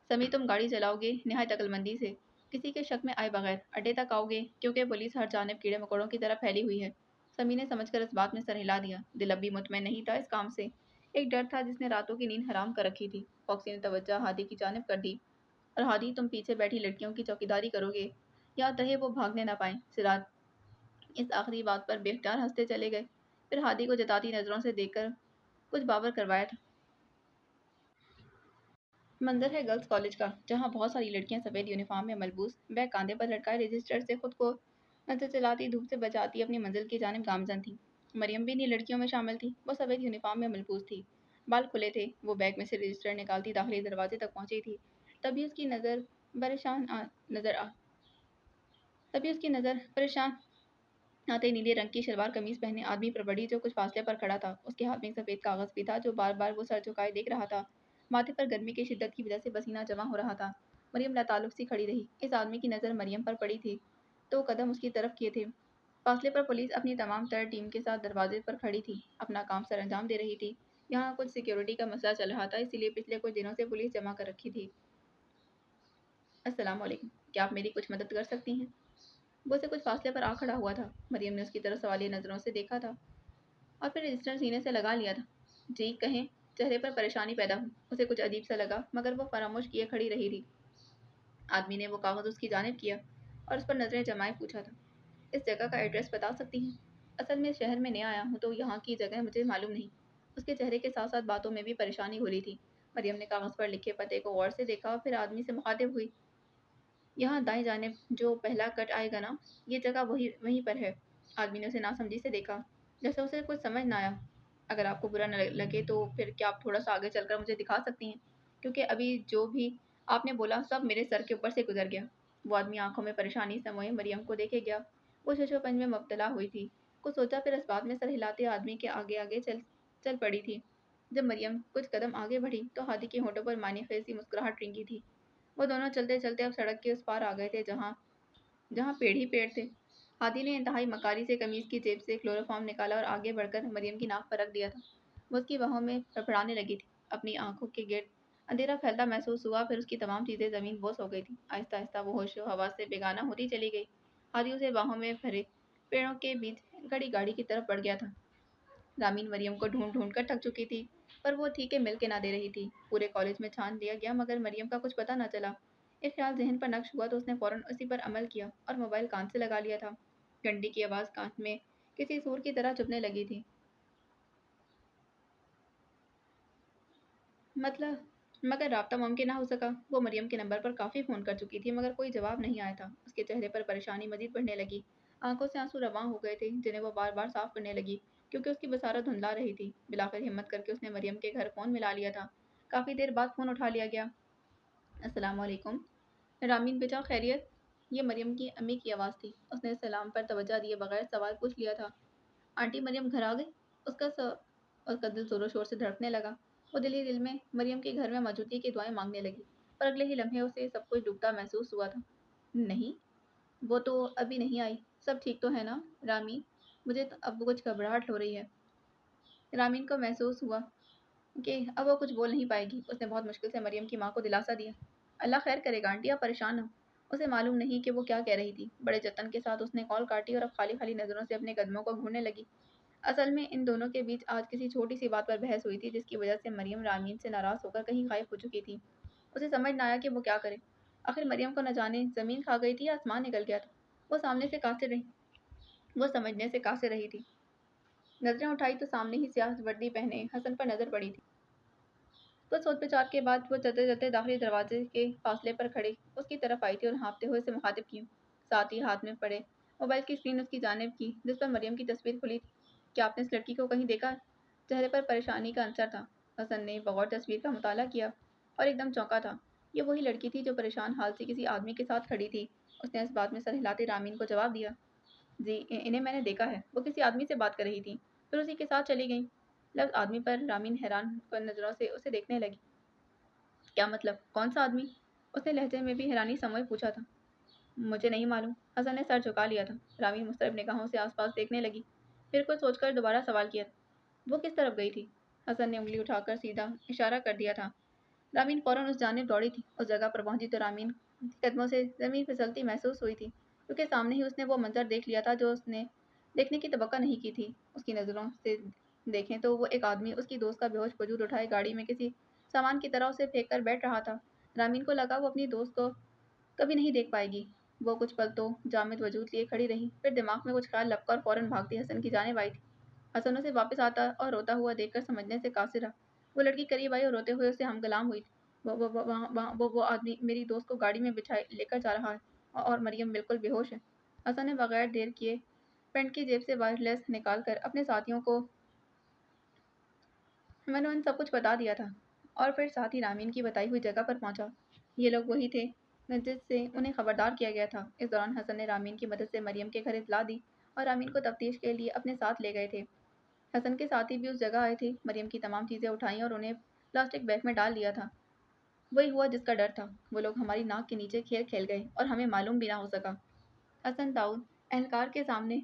سمی تم گاڑی چلاؤ گے نہایت عقل مندی سے، کسی کے شک میں آئے بغیر اڈے تک آؤ گے، کیونکہ پولیس ہر جانب کیڑے مکوڑوں کی طرح پھیلی ہوئی ہے۔ سمی نے سمجھ کر اس بات میں سر ہلا دیا۔ دل اب بھی مطمئن نہیں تھا اس کام سے، ایک ڈر تھا جس نے راتوں کی نیند حرام کر رکھی تھی۔ فاکسی نے توجہ ہادی کی جانب کر دی۔ اور ہادی تم پیچھے بیٹھی لڑکیوں کی چوکیداری کرو گے، یاد رہے وہ بھاگنے نہ پائیں۔ سراج اس آخری بات پر بے اختیار ہنستے چلے گئے، پھر ہادی کو جتاتی نظروں سے دیکھ کر کچھ باور کروایا تھا۔ منظر ہے گرلز کالج کا، جہاں بہت ساری لڑکیاں سفید یونیفارم میں ملبوس، بیگ کاندھے پر لٹکائے رجسٹر سے خود کو نظر چلاتی دھوپ سے بچاتی اپنی منزل کی جانب گامزن تھی۔ مریم بھی انہی لڑکیوں میں شامل تھی۔ وہ سفید یونیفارم میں ملبوس تھی، بال کھلے تھے۔ وہ بیگ میں سے رجسٹر نکالتی داخلی دروازے تک پہنچی تھی، تبھی اس کی نظر پریشان آتے نیلے رنگ کی شلوار قمیض پہنے آدمی پر پڑی جو کچھ فاصلے پر کھڑا تھا۔ اس کے ہاتھ میں ایک سفید کاغذ بھی تھا جو بار بار وہ سر جھکائے دیکھ رہا تھا۔ ماتھے پر گرمی کی شدت کی وجہ سے پسینہ جمع ہو رہا تھا۔ مریم لاتعلق سی کھڑی رہی۔ اس آدمی کی نظر مریم پر پڑی تھی تو قدم اس کی طرف کیے تھے۔ فاصلے پر پولیس اپنی تمام تر ٹیم کے ساتھ دروازے پر کھڑی تھی، اپنا کام سر انجام دے رہی تھی۔ یہاں کچھ سیکیورٹی کا مسئلہ چل رہا تھا، اسی لیے پچھلے کچھ دنوں سے پولیس جمع کر رکھی تھی۔ السلام علیکم، کیا آپ میری کچھ مدد کر سکتی ہیں؟ وہ اسے کچھ فاصلے پر آ کھڑا ہوا تھا۔ مریم نے اس کی طرف سوالیہ نظروں سے دیکھا تھا اور پھر رجسٹر سینے سے لگا لیا تھا۔ جی کہیں۔ چہرے پر پریشانی پیدا ہوئی۔ اسے کچھ عجیب سا لگا، مگر وہ فراموش کیے کھڑی رہی تھی۔ آدمی نے وہ کاغذ اس کی جانب کیا اور اس پر نظریں جمائے پوچھا تھا، اس جگہ کا ایڈریس بتا سکتی ہیں؟ اصل میں اس شہر میں نیا آیا ہوں تو یہاں کی جگہ مجھے معلوم نہیں۔ اس کے چہرے کے ساتھ ساتھ باتوں میں بھی پریشانی ہو رہی تھی۔ مریم نے کاغذ پر لکھے پتے کو غور سے دیکھا اور پھر آدمی سے مخاطب ہوئی۔ یہاں دائیں جانب جو پہلا کٹ آئے گا نا، یہ جگہ وہیں پر ہے۔ آدمی نے اسے ناسمجھی سے دیکھا، جیسے اسے کچھ سمجھ نہ آیا۔ اگر آپ کو برا نہ لگے تو پھر کیا آپ تھوڑا سا آگے چل کر مجھے دکھا سکتی ہیں، کیونکہ ابھی جو بھی آپ نے بولا سب میرے سر کے اوپر سے گزر گیا۔ وہ آدمی آنکھوں میں پریشانی سموئے مریم کو دیکھے گیا۔ وہ شش و پنج میں مبتلا ہوئی تھی، کچھ سوچا پھر اس بات میں سر ہلاتے آدمی کے آگے آگے چل پڑی تھی۔ جب مریم کچھ قدم آگے بڑھی تو ہادی کے ہونٹوں پر معنی خیز سی مسکراہٹ رنگی تھی۔ وہ دونوں چلتے چلتے اب سڑک کے اس پار آ گئے تھے جہاں پیڑ ہی پیڑ تھے۔ ہادی نے انتہائی مکاری سے قمیض کی جیب سے کلوروفارم نکالا اور آگے بڑھ کر مریم کی ناک پر رکھ دیا تھا۔ وہ اس کی باہوں میں پھڑپھڑانے لگی تھی۔ اپنی آنکھوں کے گرد اندھیرا پھیلتا محسوس ہوا، پھر اس کی تمام چیزیں زمین بوس ہو گئی تھیں۔ آہستہ آہستہ وہ ہوش و حواس سے بیگانہ ہوتی چلی گئی۔ ہادی اسے باہوں میں بھرے پیڑوں کے بیچ کھڑی گاڑی کی طرف بڑھ گیا تھا۔ رامین مریم کو ڈھونڈ ڈھونڈ کر تھک چکی تھی، پر وہ تھی کہ مل کے نہ دے رہی تھی۔ پورے کالج میں چھان لیا گیا مگر مریم کا کچھ پتہ نہ چلا۔ ایک خیال ذہن پر نقش ہوا تو اس نے فوراً اسی پر عمل کیا اور موبائل کان سے لگا لیا تھا۔ گھنٹی کی آواز کان میں کسی سور کی طرح چبھنے لگی تھی۔ मगर राब्ता मुमकिन ना हो सका। वो मरियम के नंबर पर काफ़ी फ़ोन कर चुकी थी मगर कोई जवाब नहीं आया था। उसके चेहरे पर परेशानी मज़ीद बढ़ने लगी। आंखों से आंसू रवां हो गए थे जिन्हें वो बार बार साफ करने लगी क्योंकि उसकी बसारत धुंधला रही थी। बिलाखिर हिम्मत करके उसने मरियम के घर फ़ोन मिला लिया था। काफ़ी देर बाद फ़ोन उठा लिया गया। अस्सलाम वालेकुम। रामीन बेटा खैरियत? ये मरियम की अम्मी की आवाज़ थी। उसने सलाम पर तवज्जो दिए बगैर सवाल पूछ लिया था। आंटी मरियम घर आ गई? उसका स उसका दिल ज़ोरों शोर से धड़कने लगा। वो दिल ही दिल में मरियम के घर में मौजूदगी की दुआएं मांगने लगी। पर अगले ही लम्हे उसे सब कुछ डूबता महसूस हुआ था। नहीं, वो तो अभी नहीं आई। सब ठीक तो है ना रामी? मुझे तो अब कुछ घबराहट हो रही है। रामीन को महसूस हुआ कि अब वो कुछ बोल नहीं पाएगी। उसने बहुत मुश्किल से मरियम की माँ को दिलासा दिया। अल्लाह खैर करेगा आंटी, आप परेशान हो। उसे मालूम नहीं कि वो क्या कह रही थी। बड़े जतन के साथ उसने कॉल काटी और अब खाली खाली नज़रों से अपने कदमों को घूरने लगी। असल में इन दोनों के बीच आज किसी छोटी सी बात पर बहस हुई थी जिसकी वजह से मरियम रामीन से नाराज़ होकर कहीं गायब हो चुकी थी। उसे समझ ना आया कि वो क्या करे। आखिर मरियम को न जाने ज़मीन खा गई थी या आसमान निकल गया था। वो सामने से कासिर रही वो समझने से कासिर रही थी। नजरें उठाई तो सामने ही स्याह वर्दी पहने हसन पर नजर पड़ी थी। कुछ सोच विचार के बाद वो चलते चलते दाखिली दरवाजे के फासले पर खड़ी उसकी तरफ आई थी और हाँफते हुए उसे मुखातिब की। साथ ही हाथ में पड़े मोबाइल की स्क्रीन उसकी जानिब की जिस पर मरियम की तस्वीर खुली थी। क्या आपने इस लड़की को कहीं देखा है? चेहरे पर परेशानी का अंसर था। हसन ने बगौर तस्वीर का मुताला किया और एकदम चौंका था। ये वही लड़की थी जो परेशान हाल से किसी आदमी के साथ खड़ी थी। उसने इस बात में सर हिलाते रामीन को जवाब दिया। जी, इन्हें मैंने देखा है। वो किसी आदमी से बात कर रही थी, फिर उसी के साथ चली गईं। लफ्ज़ आदमी पर रामीन हैरान नज़रों से उसे देखने लगी। क्या मतलब? कौन सा आदमी? उसने लहजे में भी हैरानी समोए पूछा था। मुझे नहीं मालूम। हसन ने सर झुका लिया था। रामीन मुस्तरब निगाहों से आसपास देखने लगी। फिर कुछ सोचकर दोबारा सवाल किया। वो किस तरफ गई थी? हसन ने उंगली उठाकर सीधा इशारा कर दिया था। रामीन फौरन उस जानिब दौड़ी थी। उस जगह पर पहुंची तो रामीन के कदमों से जमीन फिसलती महसूस हुई थी क्योंकि सामने ही उसने वो मंजर देख लिया था जो उसने देखने की तवक्को नहीं की थी। उसकी नज़रों से देखें तो वो एक आदमी उसकी दोस्त का बेहोश वजूद उठाए गाड़ी में किसी सामान की तरह उसे फेंक कर बैठ रहा था। रामीन को लगा वो अपनी दोस्त को कभी नहीं देख पाएगी। वो कुछ पल तो जामिद वजूद लिए खड़ी रही, फिर दिमाग में कुछ ख्याल लपका और फौरन भागती हसन की जानिब आई थी। हसन उसे वापस आता और रोता हुआ देखकर समझने से कासिर रहा। वो लड़की करीब आई और रोते हुए उसे हमगलाम हुई थी। वो आदमी मेरी दोस्त को गाड़ी में बिठाए लेकर जा रहा है और मरियम बिल्कुल बेहोश है। हसन ने बगैर देर किए पैंट की जेब से वायरलेस निकाल कर अपने साथियों को मैंने उन सब कुछ बता दिया था और फिर साथ ही रामीन की बताई हुई जगह पर पहुंचा। ये लोग वही थे जिससे उन्हें खबरदार किया गया था। इस दौरान हसन ने रामीन की मदद से मरियम के घर इतला दी और रामीन को तफ्तीश के लिए अपने साथ ले गए थे। हसन के साथी भी उस जगह आए थे। मरियम की तमाम चीज़ें उठाई और उन्हें प्लास्टिक बैग में डाल दिया था। वही हुआ जिसका डर था। वो लोग हमारी नाक के नीचे खेल खेल गए और हमें मालूम भी ना हो सका। हसन दाऊद एहलकार के सामने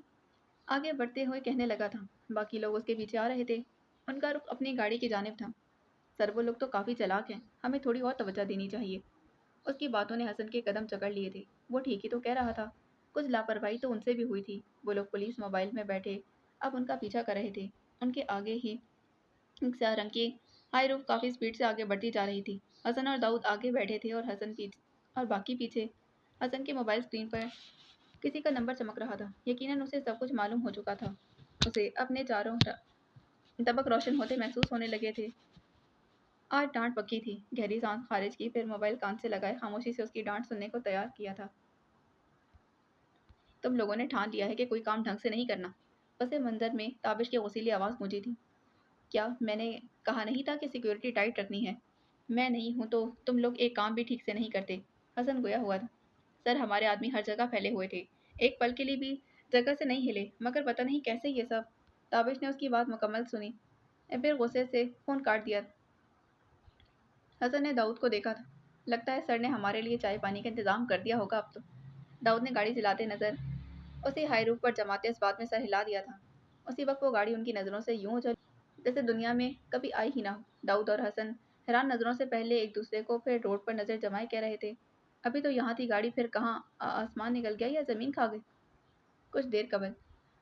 आगे बढ़ते हुए कहने लगा था। बाकी लोग उसके पीछे आ रहे थे। उनका रुख अपनी गाड़ी की जानिब था। सर वो लोग तो काफ़ी चालाक हैं, हमें थोड़ी और तवज्जो देनी चाहिए। उसकी बातों ने हसन के कदम जकड़ लिए थे। वो ठीक ही तो कह रहा था। कुछ लापरवाही तो उनसे भी हुई थी। वो लोग पुलिस मोबाइल में बैठे अब उनका पीछा कर रहे थे। उनके आगे ही एक स्याह रंग की हाई रूफ काफ़ी स्पीड से आगे बढ़ती जा रही थी। हसन और दाऊद आगे बैठे थे और बाकी पीछे। हसन के मोबाइल स्क्रीन पर किसी का नंबर चमक रहा था। यकीनन उसे सब कुछ मालूम हो चुका था। उसे अपने चारों तबक रोशन होते महसूस होने लगे थे। आज डांट पक्की थी। गहरी सांस खारिज की, फिर मोबाइल कान से लगाए खामोशी से उसकी डांट सुनने को तैयार किया था। तुम लोगों ने ठान लिया है कि कोई काम ढंग से नहीं करना। पसे मंजर में ताबिश की गसीली आवाज़ गूंजी थी। क्या मैंने कहा नहीं था कि सिक्योरिटी टाइट रखनी है? मैं नहीं हूं तो तुम लोग एक काम भी ठीक से नहीं करते। हसन गोया हुआ था। सर हमारे आदमी हर जगह फैले हुए थे। एक पल के लिए भी जगह से नहीं हिले, मगर पता नहीं कैसे ये सब। ताबिश ने उसकी बात मुकम्मल सुनी फिर गुस्से से फोन काट दिया। हसन ने दाऊद को देखा था। लगता है सर ने हमारे लिए चाय पानी का इंतजाम कर दिया होगा अब तो। दाऊद ने गाड़ी चलाते नजर उसे हाई रूफ पर जमाते इस बात में सर हिला दिया था। उसी वक्त वो गाड़ी उनकी नज़रों से यूं उजल जैसे दुनिया में कभी आई ही ना हो। दाऊद और हसन हैरान नज़रों से पहले एक दूसरे को, फिर रोड पर नज़र जमाए कह रहे थे। अभी तो यहाँ थी गाड़ी, फिर कहाँ आसमान निकल गया या ज़मीन खा गई। कुछ देर कबल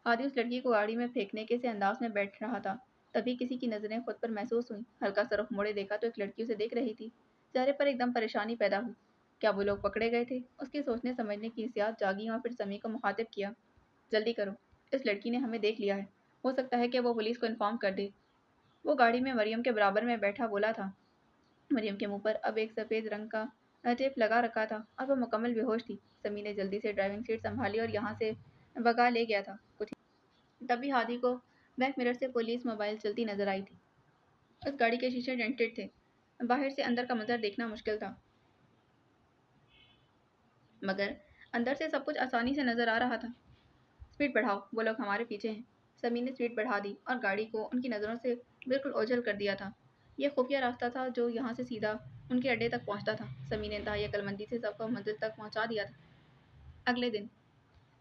हादी उस लड़की को गाड़ी में फेंकने के से अंदाज में बैठ रहा था। तभी किसी की नज़रें खुद पर महसूस हुई। हल्का सा रुख मोड़े देखा तो एक लड़की उसे देख रही थी। चेहरे पर एकदम परेशानी पैदा हुई। क्या वो लोग पकड़े गए थे? उसकी सोचने समझने की हिसियात जागी और फिर समी को मुखातिब किया। जल्दी करो, इस लड़की ने हमें देख लिया है। हो सकता है कि वो पुलिस को इन्फॉर्म कर दे। वो गाड़ी में मरियम के बराबर में बैठा बोला था। مریم کے मुंह पर अब एक सफ़ेद रंग का टेप लगा रखा था और वो मुकम्मल बेहोश थी। समी ने जल्दी से ड्राइविंग सीट संभाली और यहाँ से भगा ले गया था। कुछ तभी हादी को बैक मिरर से पुलिस मोबाइल चलती नजर आई थी। उस गाड़ी के शीशे डेंटेड थे। बाहर से अंदर का मंजर देखना मुश्किल था, मगर अंदर से सब कुछ आसानी से नजर आ रहा था। स्पीड बढ़ाओ, वो लोग हमारे पीछे हैं। समी ने स्पीड बढ़ा दी और गाड़ी को उनकी नज़रों से बिल्कुल ओझल कर दिया था। यह खुफिया रास्ता था जो यहाँ से सीधा उनके अड्डे तक पहुँचता था। समी ने इंतहाई अक्लमंदी से सबको मंजिल तक पहुँचा दिया था। अगले दिन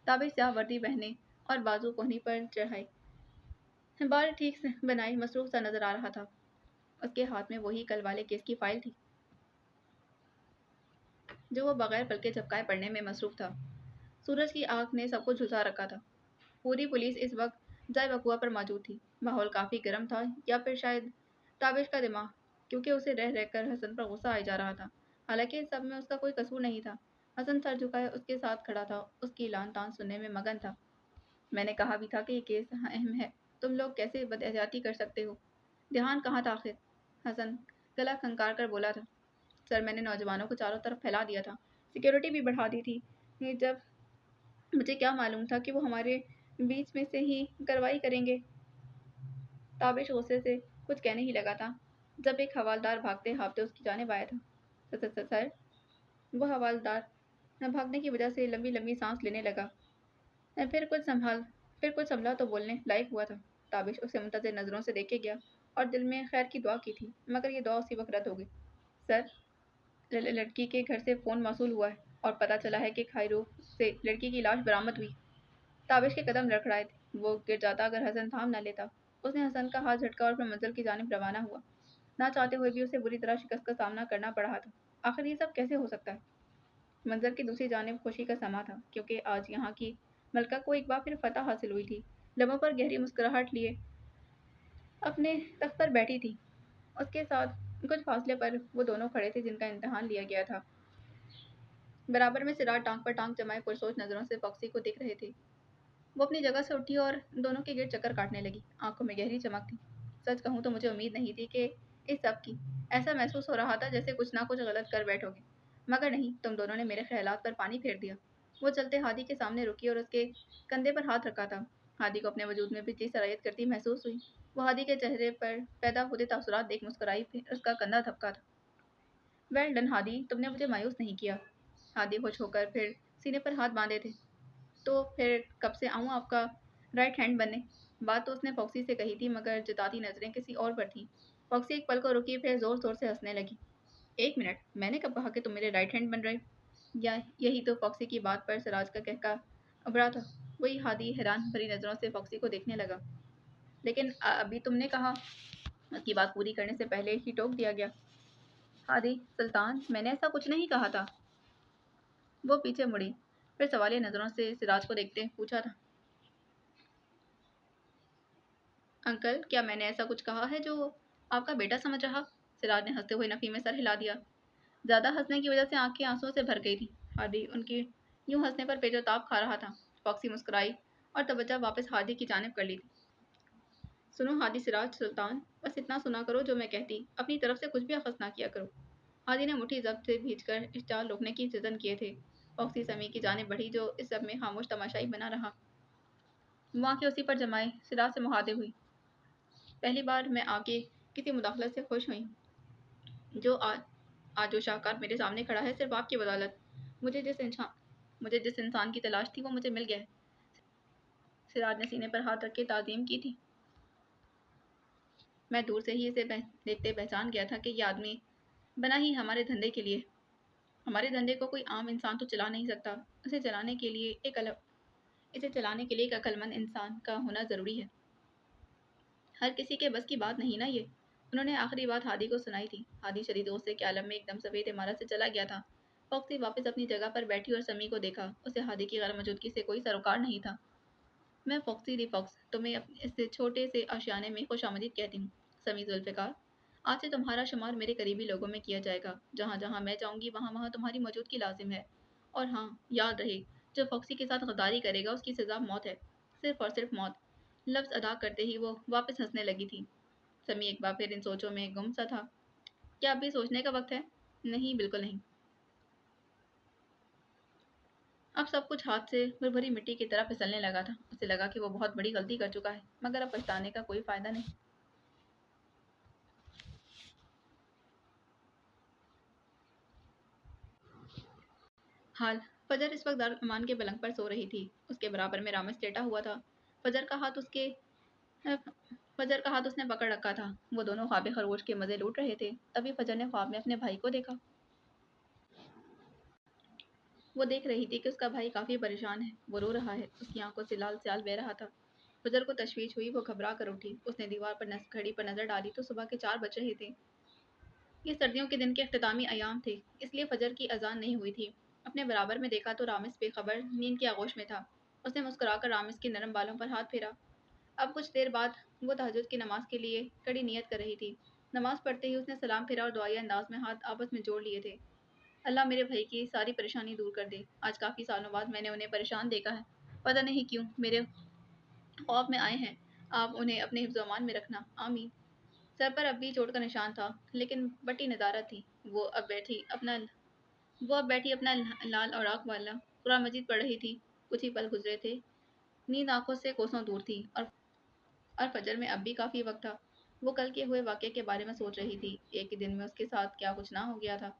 ताबिश स्याह वर्दी पहने और बाजू कोहनी पर चढ़ाए, बाल ठीक से बनाए, मसरूफ सा नजर आ रहा था। उसके हाथ में वही कल वाले केस की फाइल थी जो वो बगैर पलके झपकाए पढ़ने में मसरूफ था। सूरज की आंख ने सबको झुलसा रखा था। पूरी पुलिस इस वक्त जाय बकुआ पर मौजूद थी। माहौल काफ़ी गर्म था, या फिर शायद ताबिश का दिमाग, क्योंकि उसे रह रहकर हसन पर गुस्सा आ जा रहा था। हालांकि इस सब में उसका कोई कसूर नहीं था। हसन सर झुकाए उसके साथ खड़ा था, उसकी लान तान सुनने में मगन था। मैंने कहा भी था कि ये केस अहम है, तुम लोग कैसे बदएहतियाती कर सकते हो? ध्यान कहाँ था आखिर? हसन गला खंकार कर बोला था। सर, मैंने नौजवानों को चारों तरफ फैला दिया था, सिक्योरिटी भी बढ़ा दी थी। जब मुझे क्या मालूम था कि वो हमारे बीच में से ही कार्रवाई करेंगे। ताबिश गुस्से से कुछ कहने ही लगा था जब एक हवालदार भागते हाफते उसकी जानिब आया था। सर, वो हवालदार भागने की वजह से लंबी लंबी सांस लेने लगा। फिर कुछ संभाल फिर कुछ संभला तो बोलने लायक हुआ था। ताबिश उसे मुंतज़िर नज़रों से देखे गया और दिल में खैर की दुआ की थी, मगर ये दुआ उसी वक्त रद्द हो गई। सर, लड़की के घर से फ़ोन मौसूल हुआ है और पता चला है कि खाईरूफ से लड़की की लाश बरामद हुई। ताबिश के कदम लड़खड़ाए थे। वो गिर जाता अगर हसन थाम न लेता। उसने हसन का हाथ झटका और फिर मंजिल की जानिब रवाना हुआ। ना चाहते हुए भी उसे बुरी तरह शिकस्त का सामना करना पड़ रहा था। आखिर ये सब कैसे हो सकता है? मंजर की दूसरी जानिब खुशी का समा था, क्योंकि आज यहाँ की मलका को एक बार फिर फतह हासिल हुई थी। लबों पर गहरी मुस्कुराहट लिए अपने तख्त पर बैठी थी। उसके साथ कुछ फासले पर वो दोनों खड़े थे जिनका इम्तिहान लिया गया था। बराबर में सिराज टांग पर टांग जमाए पुरसोच नजरों से फॉक्सी को देख रहे थे। वो अपनी जगह से उठी और दोनों के गिर्द चक्कर काटने लगी। आंखों में गहरी चमक थी। सच कहूँ तो मुझे उम्मीद नहीं थी कि इस सब की। ऐसा महसूस हो रहा था जैसे कुछ ना कुछ गलत कर बैठोगे, मगर नहीं, तुम दोनों ने मेरे ख्यालात पर पानी फेर दिया। वो चलते हादी के सामने रुकी और उसके कंधे पर हाथ रखा था। हादी को अपने वजूद में बिजली सरायत करती महसूस हुई। वो हादी के चेहरे पर पैदा होते तासुरात देख मुस्कुराई, फिर उसका कंधा थपका था। वेल डन हादी, तुमने मुझे मायूस नहीं किया। हादी खुश होकर फिर सीने पर हाथ बांधे थे। तो फिर कब से आऊँ आपका राइट हैंड बनने? बात तो उसने फॉक्सी से कही थी, मगर जताती नजरें किसी और पर थीं। फॉक्सी एक पल को रुकी, फिर जोर जोर से हंसने लगी। एक मिनट, मैंने कब कहा कि तुम मेरे राइट हैंड बन रहे हो? या यही तो फॉक्सी की बात पर सिराज का कहका उभरा था। वही हादी हैरान भरी नजरों से फॉक्सी को देखने लगा। लेकिन अभी तुमने कहा। उसकी बात पूरी करने से पहले ही टोक दिया गया। हादी सुल्तान, मैंने ऐसा कुछ नहीं कहा था। वो पीछे मुड़ी, फिर सवालिया नजरों से सिराज को देखते पूछा था। अंकल, क्या मैंने ऐसा कुछ कहा है जो आपका बेटा समझ रहा? सिराज ने हंसते हुए नफी में सर हिला दिया। ज्यादा हंसने की वजह से आंखें आंसुओं से भर गई थी। हादी उनकी यूं हंसने पर बेजोताब खा रहा था। फॉक्सी मुस्कुराई और तवज्जो वापस हादी की जानिब कर ली थी। सुनो हादी सिराज सुल्तान, बस इतना सुना करो जो मैं कहती, अपनी तरफ से कुछ भी अखज़ ना किया करो। हादी ने मुट्ठी जब्त से भींचकर स्टार रोकने की जतन किए थे। फॉक्सी समी की जानिब बढ़ी, जो इस सब में खामोश तमाशाई बना रहा। वो आंखें उसी पर जमाए सिराज से मुहादे हुई। पहली बार मैं आके किसी मुदाखलत से खुश हुई। जो आज जो शाहकार मेरे सामने खड़ा है सिर्फ आपकी बदौलत। मुझे जिस इंसान की तलाश थी वो मुझे मिल गया है। सिराज ने सीने पर हाथ रख के ताज़ीम की थी। मैं दूर से ही इसे देखते पहचान गया था कि ये आदमी बना ही हमारे धंधे के लिए। हमारे धंधे को कोई आम इंसान तो चला नहीं सकता। इसे चलाने के लिए एक अक्लमंद इंसान का होना ज़रूरी है। हर किसी के बस की बात नहीं ना ये। उन्होंने आखिरी बात हादी को सुनाई थी। हादी शदीद गुस्से के आलम में एकदम सफ़ेद इमारत से चला गया था। फॉक्सी वापस अपनी जगह पर बैठी और समी को देखा। उसे हादी की गैर मौजूदगी से कोई सरोकार नहीं था। मैं फॉक्सी दी फॉक्स, तुम्हें इस छोटे से आशियाने में खुशामदीद कहती हूँ। समी जुल्फ़िकार, आज से तुम्हारा शुमार मेरे करीबी लोगों में किया जाएगा। जहाँ जहाँ मैं जाऊँगी वहाँ वहाँ तुम्हारी मौजूदगी लाजिम है। और हाँ, याद रहे, जो फॉक्सी के साथ गद्दारी करेगा उसकी सज़ा मौत है, सिर्फ और सिर्फ मौत। लफ्ज़ अदा करते ही वो वापस हंसने लगी थी। समी एक बार फिर इन सोचों में गुम सा था। क्या अभी सोचने का वक्त है? नहीं, बिल्कुल नहीं। अब सब कुछ हाथ से भुरभुरी मिट्टी की तरह फिसलने लगा था। उसे लगा कि वो बहुत बड़ी गलती कर चुका है, मगर अब पछताने का कोई फायदा नहीं। हाल फजर इस वक्त दारुल अमान के पलंग पर सो रही थी। उसके बराबर में रामिस लेटा हुआ था। फजर का हाथ उसके फजर का हाथ उसने पकड़ रखा था। वो दोनों ख्वाब खरगोश के मजे लूट रहे थे। तभी फजर ने ख्वाब में अपने भाई को देखा। वो देख रही थी कि उसका भाई काफी परेशान है। वो रो रहा है। उसकी आंखों से लाल स्याल बह रहा था। फजर को तशवीश हुई। वो घबरा कर उठी। उसने दीवार पर घड़ी पर नजर डाली तो सुबह के 4 बज रहे थे। ये सर्दियों के दिन के अख्तामी अयाम थे, इसलिए फजर की अजान नहीं हुई थी। अपने बराबर में देखा तो रामिस बेखबर नींद की आगोश में था। उसने मुस्कुराकर रामिस के नरम बालों पर हाथ फेरा। अब कुछ देर बाद वो तहज्जुद की नमाज के लिए कड़ी नियत कर रही थी। नमाज पढ़ते ही उसने सलाम फेरा और दुआई अंदाज में हाथ आपस में जोड़ लिए थे। अल्लाह मेरे भाई की सारी परेशानी दूर कर दे। आज काफ़ी सालों बाद मैंने उन्हें परेशान देखा है। पता नहीं क्यों मेरे खौफ में आए हैं। आप उन्हें अपने हिफ्ज़ अमान में रखना। आमीन। सर पर अब भी चोट का निशान था, लेकिन बड़ी नदारत थी। वो अब बैठी अपना वो अब बैठी अपना लाल और आँख वाला कुरान मजीद पढ़ रही थी। कुछ ही पल गुजरे थे। नींद आंखों से कोसों दूर थी और फजर में अब भी काफ़ी वक्त था। वो कल के हुए वाक़ये के बारे में सोच रही थी। एक ही दिन में उसके साथ क्या कुछ ना हो गया था।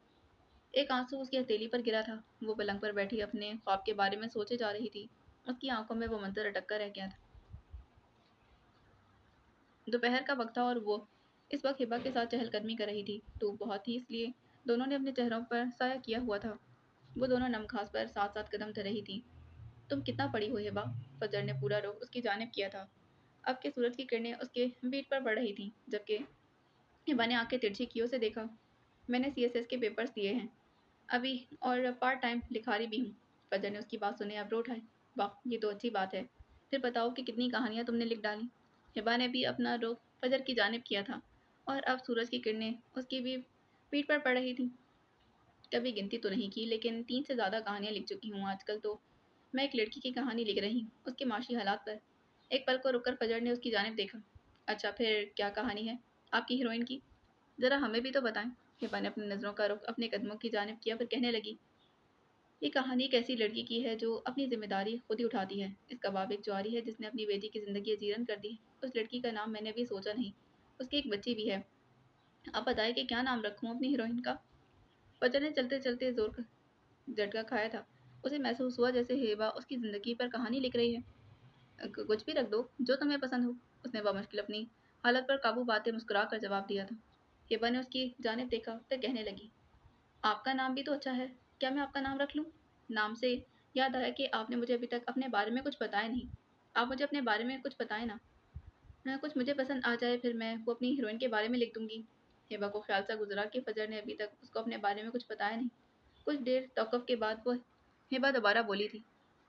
एक आंसू उसकी हथेली पर गिरा था। वो पलंग पर बैठी अपने ख्वाब के बारे में सोचे जा रही थी। उसकी आंखों में वो मंजर अटक कर रह गया था। दोपहर का वक्त था और वो इस वक्त हिबा के साथ चहलकदमी कर रही थी। धूप बहुत थी, इसलिए दोनों ने अपने चेहरों पर साया किया हुआ था। वो दोनों नम घास पर साथ साथ कदम धर रही थी। तुम कितना पड़ी हो हिबा? फजर ने पूरा रुख उसकी जानिब किया था। अब के सूरज की किरणें उसके पीठ पर पड़ रही थीं, जबकि हिबा ने आंखें तिरछी की उसे देखा। मैंने सीएसएस के पेपर्स दिए हैं अभी, और पार्ट टाइम लिखारी भी हूँ। फजर ने उसकी बात सुने आबरू उठाए। वाह, ये तो अच्छी बात है। फिर बताओ कि कितनी कहानियां तुमने लिख डाली। हिबा ने भी अपना रुख फजर की जानिब किया था, और अब सूरज की किरणें उसकी भी पीठ पर पड़ रही थी। कभी गिनती तो नहीं की, लेकिन 3 से ज़्यादा कहानियां लिख चुकी हूँ आजकल तो। मैं एक लड़की की कहानी लिख रही हूँ, उसके माशी हालात पर। एक पल को रुककर फजर ने उसकी जानिब देखा। अच्छा, फिर क्या कहानी है आपकी हीरोइन की? ज़रा हमें भी तो बताएं। हिबा ने अपनी नज़रों का रुख अपने कदमों की जानिब किया, फिर कहने लगी, ये कहानी एक ऐसी लड़की की है जो अपनी जिम्मेदारी खुद ही उठाती है। इसका बाप एक जुआरी है जिसने अपनी बेटी की ज़िंदगी जीरन कर दी है। उस लड़की का नाम मैंने भी सोचा नहीं। उसकी एक बच्ची भी है। आप बताएं कि क्या नाम रखूं अपनी हीरोइन का? फजर ने चलते चलते जोर का झटका खाया था। उसे महसूस हुआ जैसे हेबा उसकी ज़िंदगी पर कहानी लिख रही है। कुछ भी रख दो जो तुम्हें पसंद हो। उसने बामुश्किल अपनी हालत पर काबू पाते मुस्कुरा कर जवाब दिया था। हेबा ने उसकी जानिब देखा, फिर कहने लगी, आपका नाम भी तो अच्छा है। क्या मैं आपका नाम रख लूं? नाम से याद आया कि आपने मुझे अभी तक अपने बारे में कुछ बताया नहीं। आप मुझे अपने बारे में कुछ बताएं ना। कुछ मुझे पसंद आ जाए, फिर मैं वो अपनी हीरोइन के बारे में लिख दूंगी। हेबा को ख्याल सा गुजरा कि फजर ने अभी तक उसको अपने बारे में कुछ बताया नहीं। कुछ देर तौक़ुफ़ के बाद वो हिबा दोबारा बोली थी।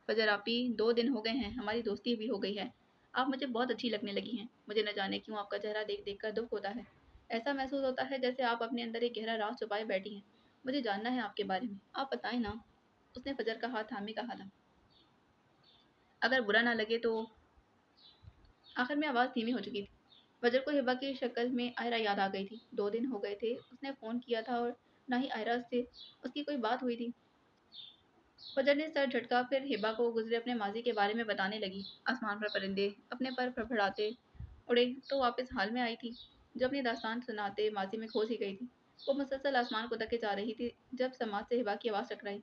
फजर आपी, 2 दिन हो गए हैं, हमारी दोस्ती भी हो गई है। आप मुझे बहुत अच्छी लगने लगी हैं। मुझे न जाने क्यों आपका चेहरा देख देख कर दुख होता है। ऐसा महसूस होता है जैसे आप अपने अंदर एक गहरा राज छुपाए बैठी हैं। मुझे जानना है आपके बारे में। आप बताएं ना। उसने फजर का हाथ थामे कहा था। अगर बुरा ना लगे तो। आखिर में आवाज़ धीमी हो चुकी थी। फजर को हिबा की शक्ल में आयरा याद आ गई थी। 2 दिन हो गए थे उसने फ़ोन किया था, और ना ही आयरा से उसकी कोई बात हुई थी। फजर ने सर झटका, फिर हिबा को गुजरे अपने माजी के बारे में बताने लगी। आसमान पर परिंदे अपने पर फड़फड़ाते उड़े तो वापस हाल में आई थी। जो अपनी दास्तान सुनाते माजी में खो सी गई थी। वो मुसलसल आसमान को तके जा रही थी जब समाज से हिबा की आवाज़ टकराई।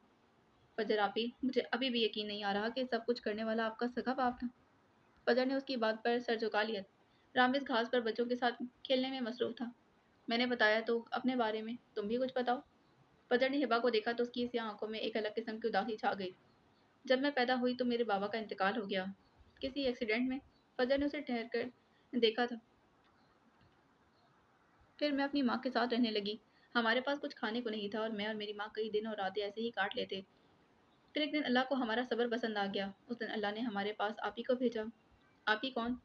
फजर आपी, मुझे अभी भी यकीन नहीं आ रहा कि सब कुछ करने वाला आपका सगा बाप था। फजर ने उसकी बात पर सर झुका लिया। रामिस घास पर बच्चों के साथ खेलने में मसरूफ था। मैंने बताया तो अपने बारे में, तुम भी कुछ बताओ। फजर ने हिबा को देखा तो उसकी सियाह आंखों में एक अलग किस्म की उदासी छा गई। जब मैं पैदा हुई तो मेरे बाबा का इंतकाल हो गया, किसी एक्सीडेंट में। फजर ने उसे ठहर कर देखा था। फिर मैं अपनी माँ के साथ रहने लगी। हमारे पास कुछ खाने को नहीं था, और मैं और मेरी माँ कई दिन और रातें ऐसे ही काट लेते। फिर एक दिन अल्लाह को हमारा सब्र पसंद आ गया। उस दिन अल्लाह ने हमारे पास आप ही को भेजा। आप ही कौन?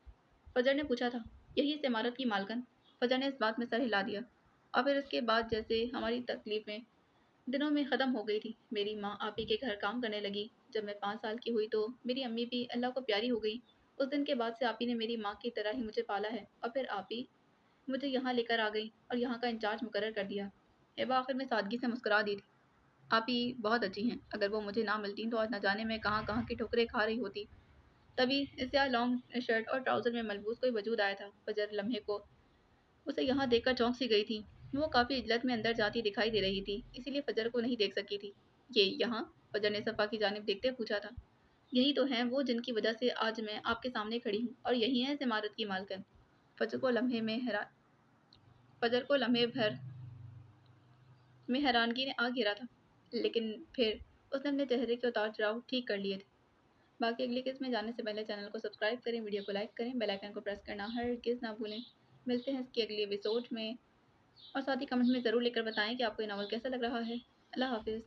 फजर ने पूछा था। यही इस इमारत की मालकन। फजर ने इस बात में सर हिला दिया। और फिर उसके बाद जैसे हमारी तकलीफें दिनों में ख़त्म हो गई थी। मेरी माँ आप ही के घर काम करने लगी। जब मैं 5 साल की हुई तो मेरी अम्मी भी अल्लाह को प्यारी हो गई। उस दिन के बाद से आप ही ने मेरी माँ की तरह ही मुझे पाला है। और फिर आप ही مجھے یہاں لے کر آ گئی اور یہاں کا انچارج مقرر کر دیا۔ ہیبا آخر میں سادگی سے مسکرا دی تھی۔ آپ ہی بہت اچھی ہیں، اگر وہ مجھے نہ ملتی تو آج نہ جانے میں کہاں کہاں کی ٹھوکریں کھا رہی ہوتی۔ تبھی سیاہ لانگ شرٹ اور ٹراؤزر میں ملبوس کوئی وجود آیا تھا۔ فجر لمحے کو اسے یہاں دیکھ کر چونک سی گئی تھی۔ وہ کافی عجلت میں اندر جاتی دکھائی دے رہی تھی، اسی لیے فجر کو نہیں دیکھ سکی تھی۔ یہ یہاں؟ فجر نے صفا کی جانب دیکھتے پوچھا تھا۔ یہی تو ہیں وہ جن کی وجہ سے آج میں آپ کے سامنے کھڑی ہوں، اور یہی ہے اس عمارت کی مالکن۔ فجر کو لمحے میں حیران فجر کو لمحے بھر میں حیرانگی نے آ گھیرا تھا، لیکن پھر اس نے اپنے چہرے کے اتار چڑھاؤ ٹھیک کر لیے تھے۔ باقی اگلی قسط میں جانے سے پہلے چینل کو سبسکرائب کریں، ویڈیو کو لائک کریں، بیل آئیکن کو پریس کرنا ہرگز نہ بھولیں۔ ملتے ہیں اس کی اگلی ایپیسوڈ میں، اور ساتھ ہی کمنٹ میں ضرور لکھ کر بتائیں کہ آپ کو یہ ناول کیسا لگ رہا ہے۔ اللہ حافظ۔